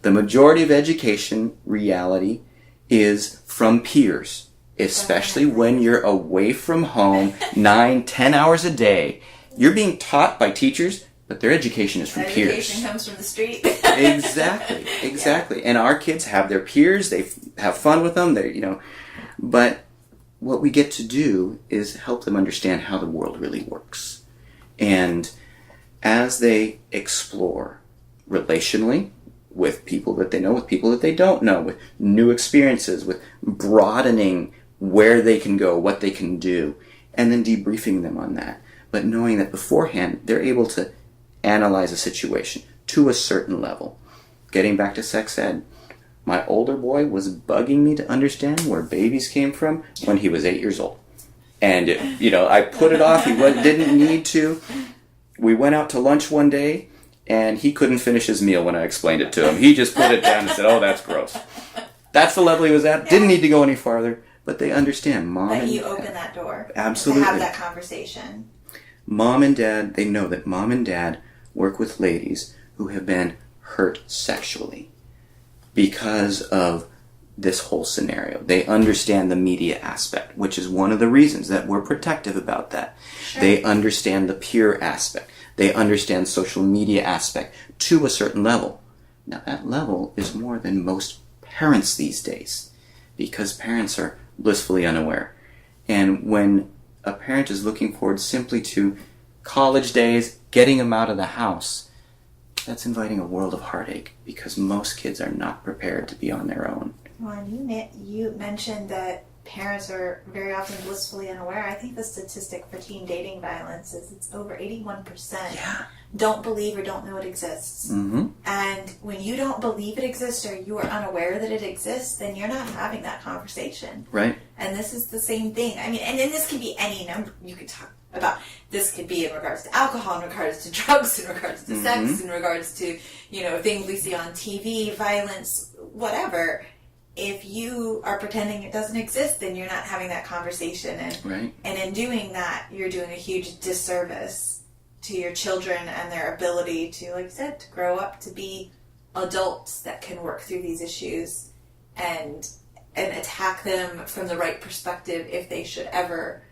B: The majority of education, reality, is from peers, especially when you're away from home 9-10 hours a day. You're being taught by teachers, but their education is from peers.
A: Education comes from the street.
B: Exactly. Yeah. And our kids have their peers. They have fun with them. But what we get to do is help them understand how the world really works. And as they explore relationally with people that they know, with people that they don't know, with new experiences, with broadening where they can go, what they can do, and then debriefing them on that. But knowing that beforehand, they're able to analyze a situation to a certain level. Getting back to sex ed, my older boy was bugging me to understand where babies came from when he was 8 years old. And, I put it off. He didn't need to. We went out to lunch one day, and he couldn't finish his meal when I explained it to him. He just put it down and said, "Oh, that's gross." That's the level he was at. Didn't need to go any farther. But they understand.
A: But you open that door.
B: Absolutely.
A: To have that conversation.
B: Mom and dad, they know that mom and dad work with ladies who have been hurt sexually because of this whole scenario. They understand the media aspect, which is one of the reasons that we're protective about that.
A: Sure.
B: They understand the peer aspect. They understand social media aspect to a certain level. Now that level is more than most parents these days, because parents are blissfully unaware. And when a parent is looking forward simply to college days, getting them out of the house, that's inviting a world of heartache, because most kids are not prepared to be on their own.
A: Well, and you mentioned that parents are very often blissfully unaware. I think the statistic for teen dating violence is it's over 81% don't believe or don't know it exists.
B: Mm-hmm.
A: And when you don't believe it exists or you are unaware that it exists, then you're not having that conversation.
B: Right.
A: And this is the same thing. I mean, and then this can be any number. You could talk about, this could be in regards to alcohol, in regards to drugs, in regards to sex, in regards to, things we see on TV, violence, whatever. If you are pretending it doesn't exist, then you're not having that conversation. And in doing that, you're doing a huge disservice to your children and their ability to, like I said, to grow up to be adults that can work through these issues and attack them from the right perspective if they should ever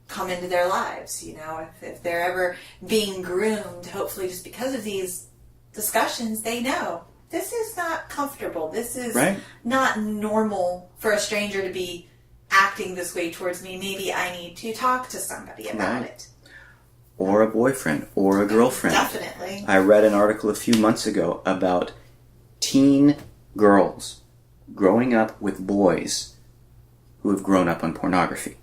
A: come into their lives. If they're ever being groomed, hopefully just because of these discussions, they know this is not comfortable. This is not normal for a stranger to be acting this way towards me. Maybe I need to talk to somebody about it.
B: Or a boyfriend, or a girlfriend.
A: Definitely.
B: I read an article a few months ago about teen girls growing up with boys who have grown up on pornography.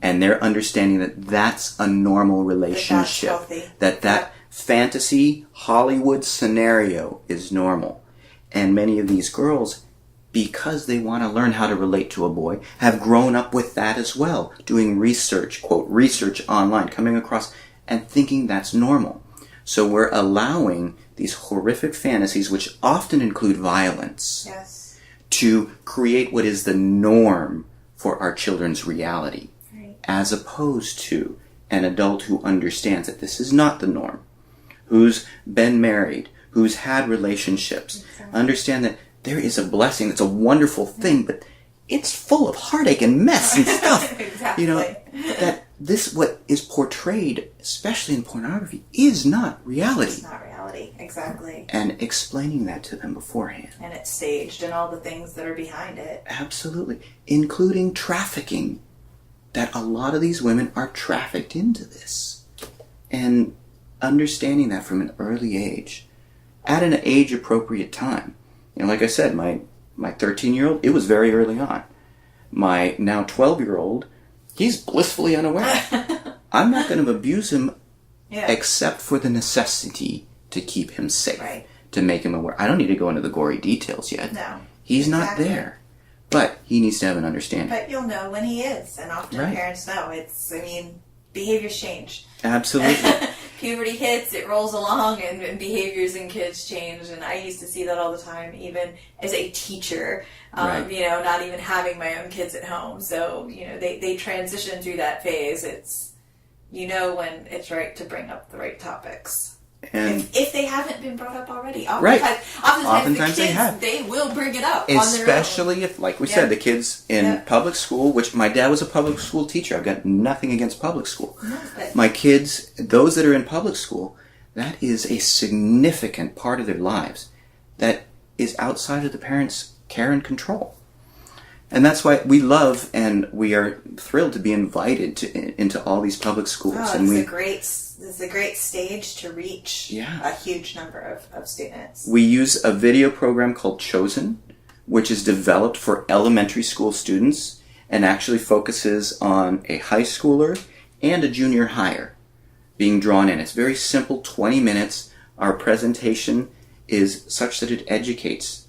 B: And they're understanding that that's a normal relationship. That fantasy Hollywood scenario is normal. And many of these girls, because they want to learn how to relate to a boy, have grown up with that as well. Doing research, quote, research online, coming across and thinking that's normal. So we're allowing these horrific fantasies, which often include violence, to create what is the norm for our children's reality, as opposed to an adult who understands that this is not the norm, who's been married, who's had relationships, understand that there is a blessing, it's a wonderful thing, but it's full of heartache and mess and stuff. That this, what is portrayed, especially in pornography, is not reality.
A: It's not reality, exactly.
B: And explaining that to them beforehand.
A: And it's staged and all the things that are behind it.
B: Absolutely. Including trafficking. That a lot of these women are trafficked into this. And understanding that from an early age, at an age-appropriate time. Like I said, my 13-year-old, it was very early on. My now 12-year-old, he's blissfully unaware. I'm not going to abuse him except for the necessity to keep him safe, to make him aware. I don't need to go into the gory details yet.
A: No.
B: He's not there. But he needs to have an understanding.
A: But you'll know when he is. And often parents know. Behaviors change.
B: Absolutely.
A: Puberty hits, it rolls along, and behaviors in kids change. And I used to see that all the time, even as a teacher, not even having my own kids at home. So, they transition through that phase. It's, when it's right to bring up the right topics. And if they haven't been brought up already. Oftentimes the kids, they will bring it up
B: especially
A: on their own.
B: If, like we said, the kids in public school, which my dad was a public school teacher. I've got nothing against public school.
A: No,
B: my kids, those that are in public school, that is a significant part of their lives that is outside of the parents' care and control. And that's why we love and we are thrilled to be invited into all these public schools.
A: It's a great stage to reach a huge number of students.
B: We use a video program called Chosen, which is developed for elementary school students and actually focuses on a high schooler and a junior higher being drawn in. It's very simple, 20 minutes. Our presentation is such that it educates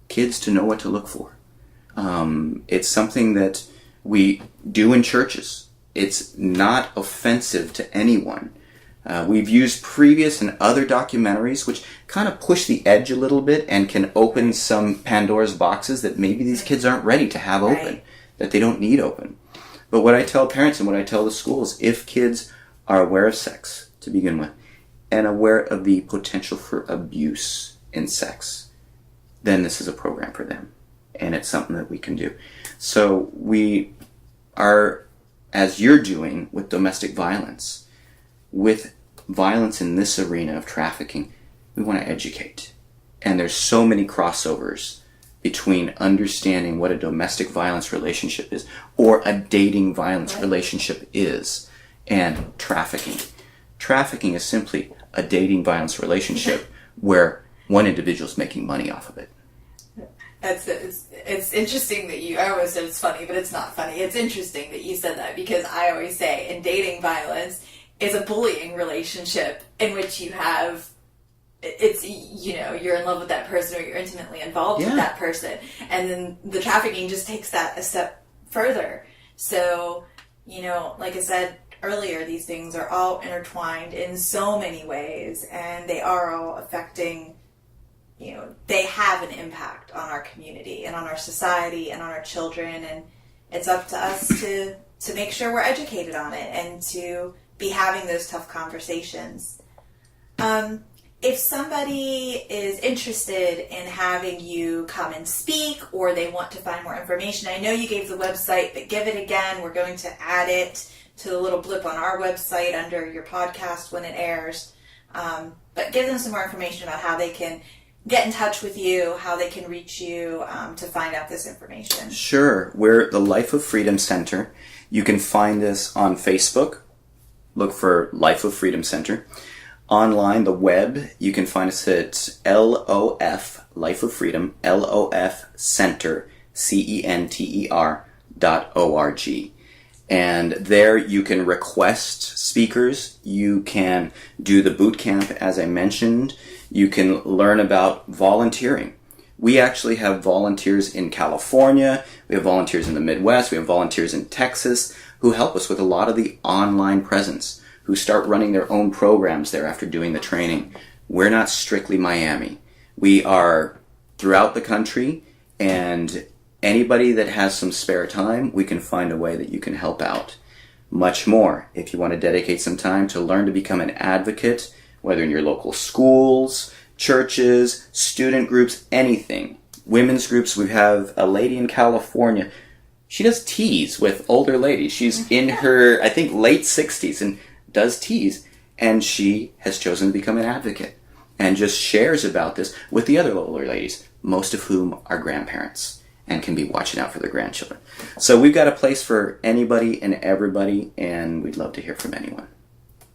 B: kids to know what to look for. It's something that we do in churches. It's not offensive to anyone. We've used previous and other documentaries which kind of push the edge a little bit and can open some Pandora's boxes that maybe these kids aren't ready to have open, that they don't need open. But what I tell parents and what I tell the schools, if kids are aware of sex to begin with and aware of the potential for abuse in sex, then this is a program for them. and it's something that we can do. So we are, as you're doing with domestic violence, with violence in this arena of trafficking, we want to educate. And there's so many crossovers between understanding what a domestic violence relationship is, or a dating violence relationship is, and trafficking. Trafficking is simply a dating violence relationship where one individual is making money off of it.
C: It's interesting that I always said it's funny, but it's not funny. It's interesting that you said that, because I always say in dating violence is a bullying relationship in which you have, it's, you're in love with that person, or you're intimately involved with that person. And then the trafficking just takes that a step further. So, like I said earlier, these things are all intertwined in so many ways, and they are all affecting, they have an impact on our community and on our society and on our children. And it's up to us to make sure we're educated on it and to be having those tough conversations. If somebody is interested in having you come and speak, or they want to find more information, I know you gave the website, but give it again. We're going to add it to the little blip on our website under your podcast when it airs. But give them some more information about how they can get in touch with you, how they can reach you to find out this information.
B: Sure. We're the Life of Freedom Center. You can find us on Facebook. Look for Life of Freedom Center. Online, the web, you can find us at LOF, Life of Freedom, LOF Center, CENTER.org. And there you can request speakers. You can do the boot camp, as I mentioned. You can learn about volunteering. We actually have volunteers in California. We have volunteers in the Midwest. We have volunteers in Texas who help us with a lot of the online presence, who start running their own programs there after doing the training. We're not strictly Miami. We are throughout the country, and anybody that has some spare time, we can find a way that you can help out. Much more, if you want to dedicate some time to learn to become an advocate, whether in your local schools, churches, student groups, anything. Women's groups, we have a lady in California. She does teas with older ladies. She's in her, I think, late 60s, and does teas, and she has chosen to become an advocate and just shares about this with the other older ladies, most of whom are grandparents and can be watching out for their grandchildren. So we've got a place for anybody and everybody, and we'd love to hear from anyone.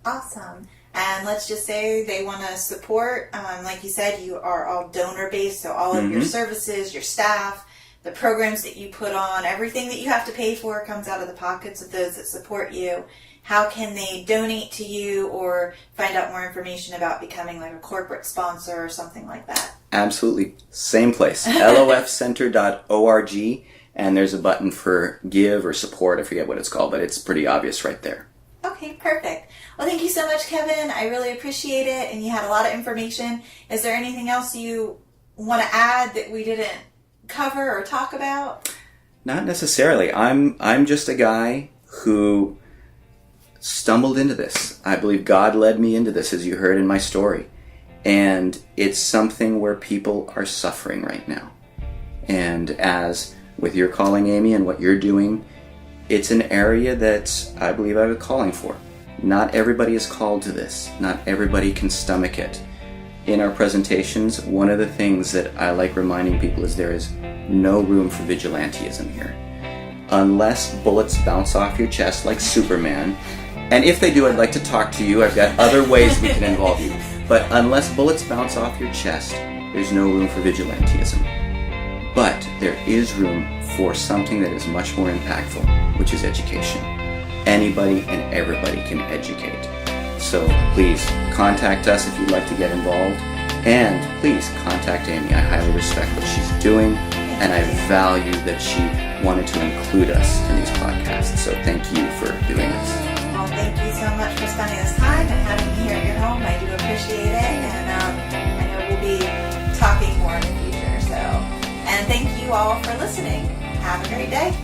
A: Awesome. And let's just say they want to support, like you said, you are all donor-based, so all of your services, your staff, the programs that you put on, everything that you have to pay for comes out of the pockets of those that support you. How can they donate to you or find out more information about becoming like a corporate sponsor or something like that?
B: Absolutely. Same place, lofcenter.org, and there's a button for give or support. I forget what it's called, but it's pretty obvious right there.
A: Okay, perfect. Well, thank you so much, Kevin. I really appreciate it, and you had a lot of information. Is there anything else you want to add that we didn't cover or talk about?
B: Not necessarily. I'm just a guy who stumbled into this. I believe God led me into this, as you heard in my story. And it's something where people are suffering right now. And as with your calling, Amy, and what you're doing, it's an area that I believe I have a calling for. Not everybody is called to this. Not everybody can stomach it. In our presentations, one of the things that I like reminding people is there is no room for vigilantism here. Unless bullets bounce off your chest like Superman, and if they do, I'd like to talk to you. I've got other ways we can involve you. But unless bullets bounce off your chest, there's no room for vigilantism. But there is room for something that is much more impactful, which is education. Anybody and everybody can educate. So please contact us if you'd like to get involved. And please contact Amy. I highly respect what she's doing, and I value that she wanted to include us in these podcasts. So thank you for doing this.
A: Well, thank you so much for spending this time and having me here at your home. I do appreciate it, and I know we'll be talking more in the future. So, and thank you all for listening. Have a great day.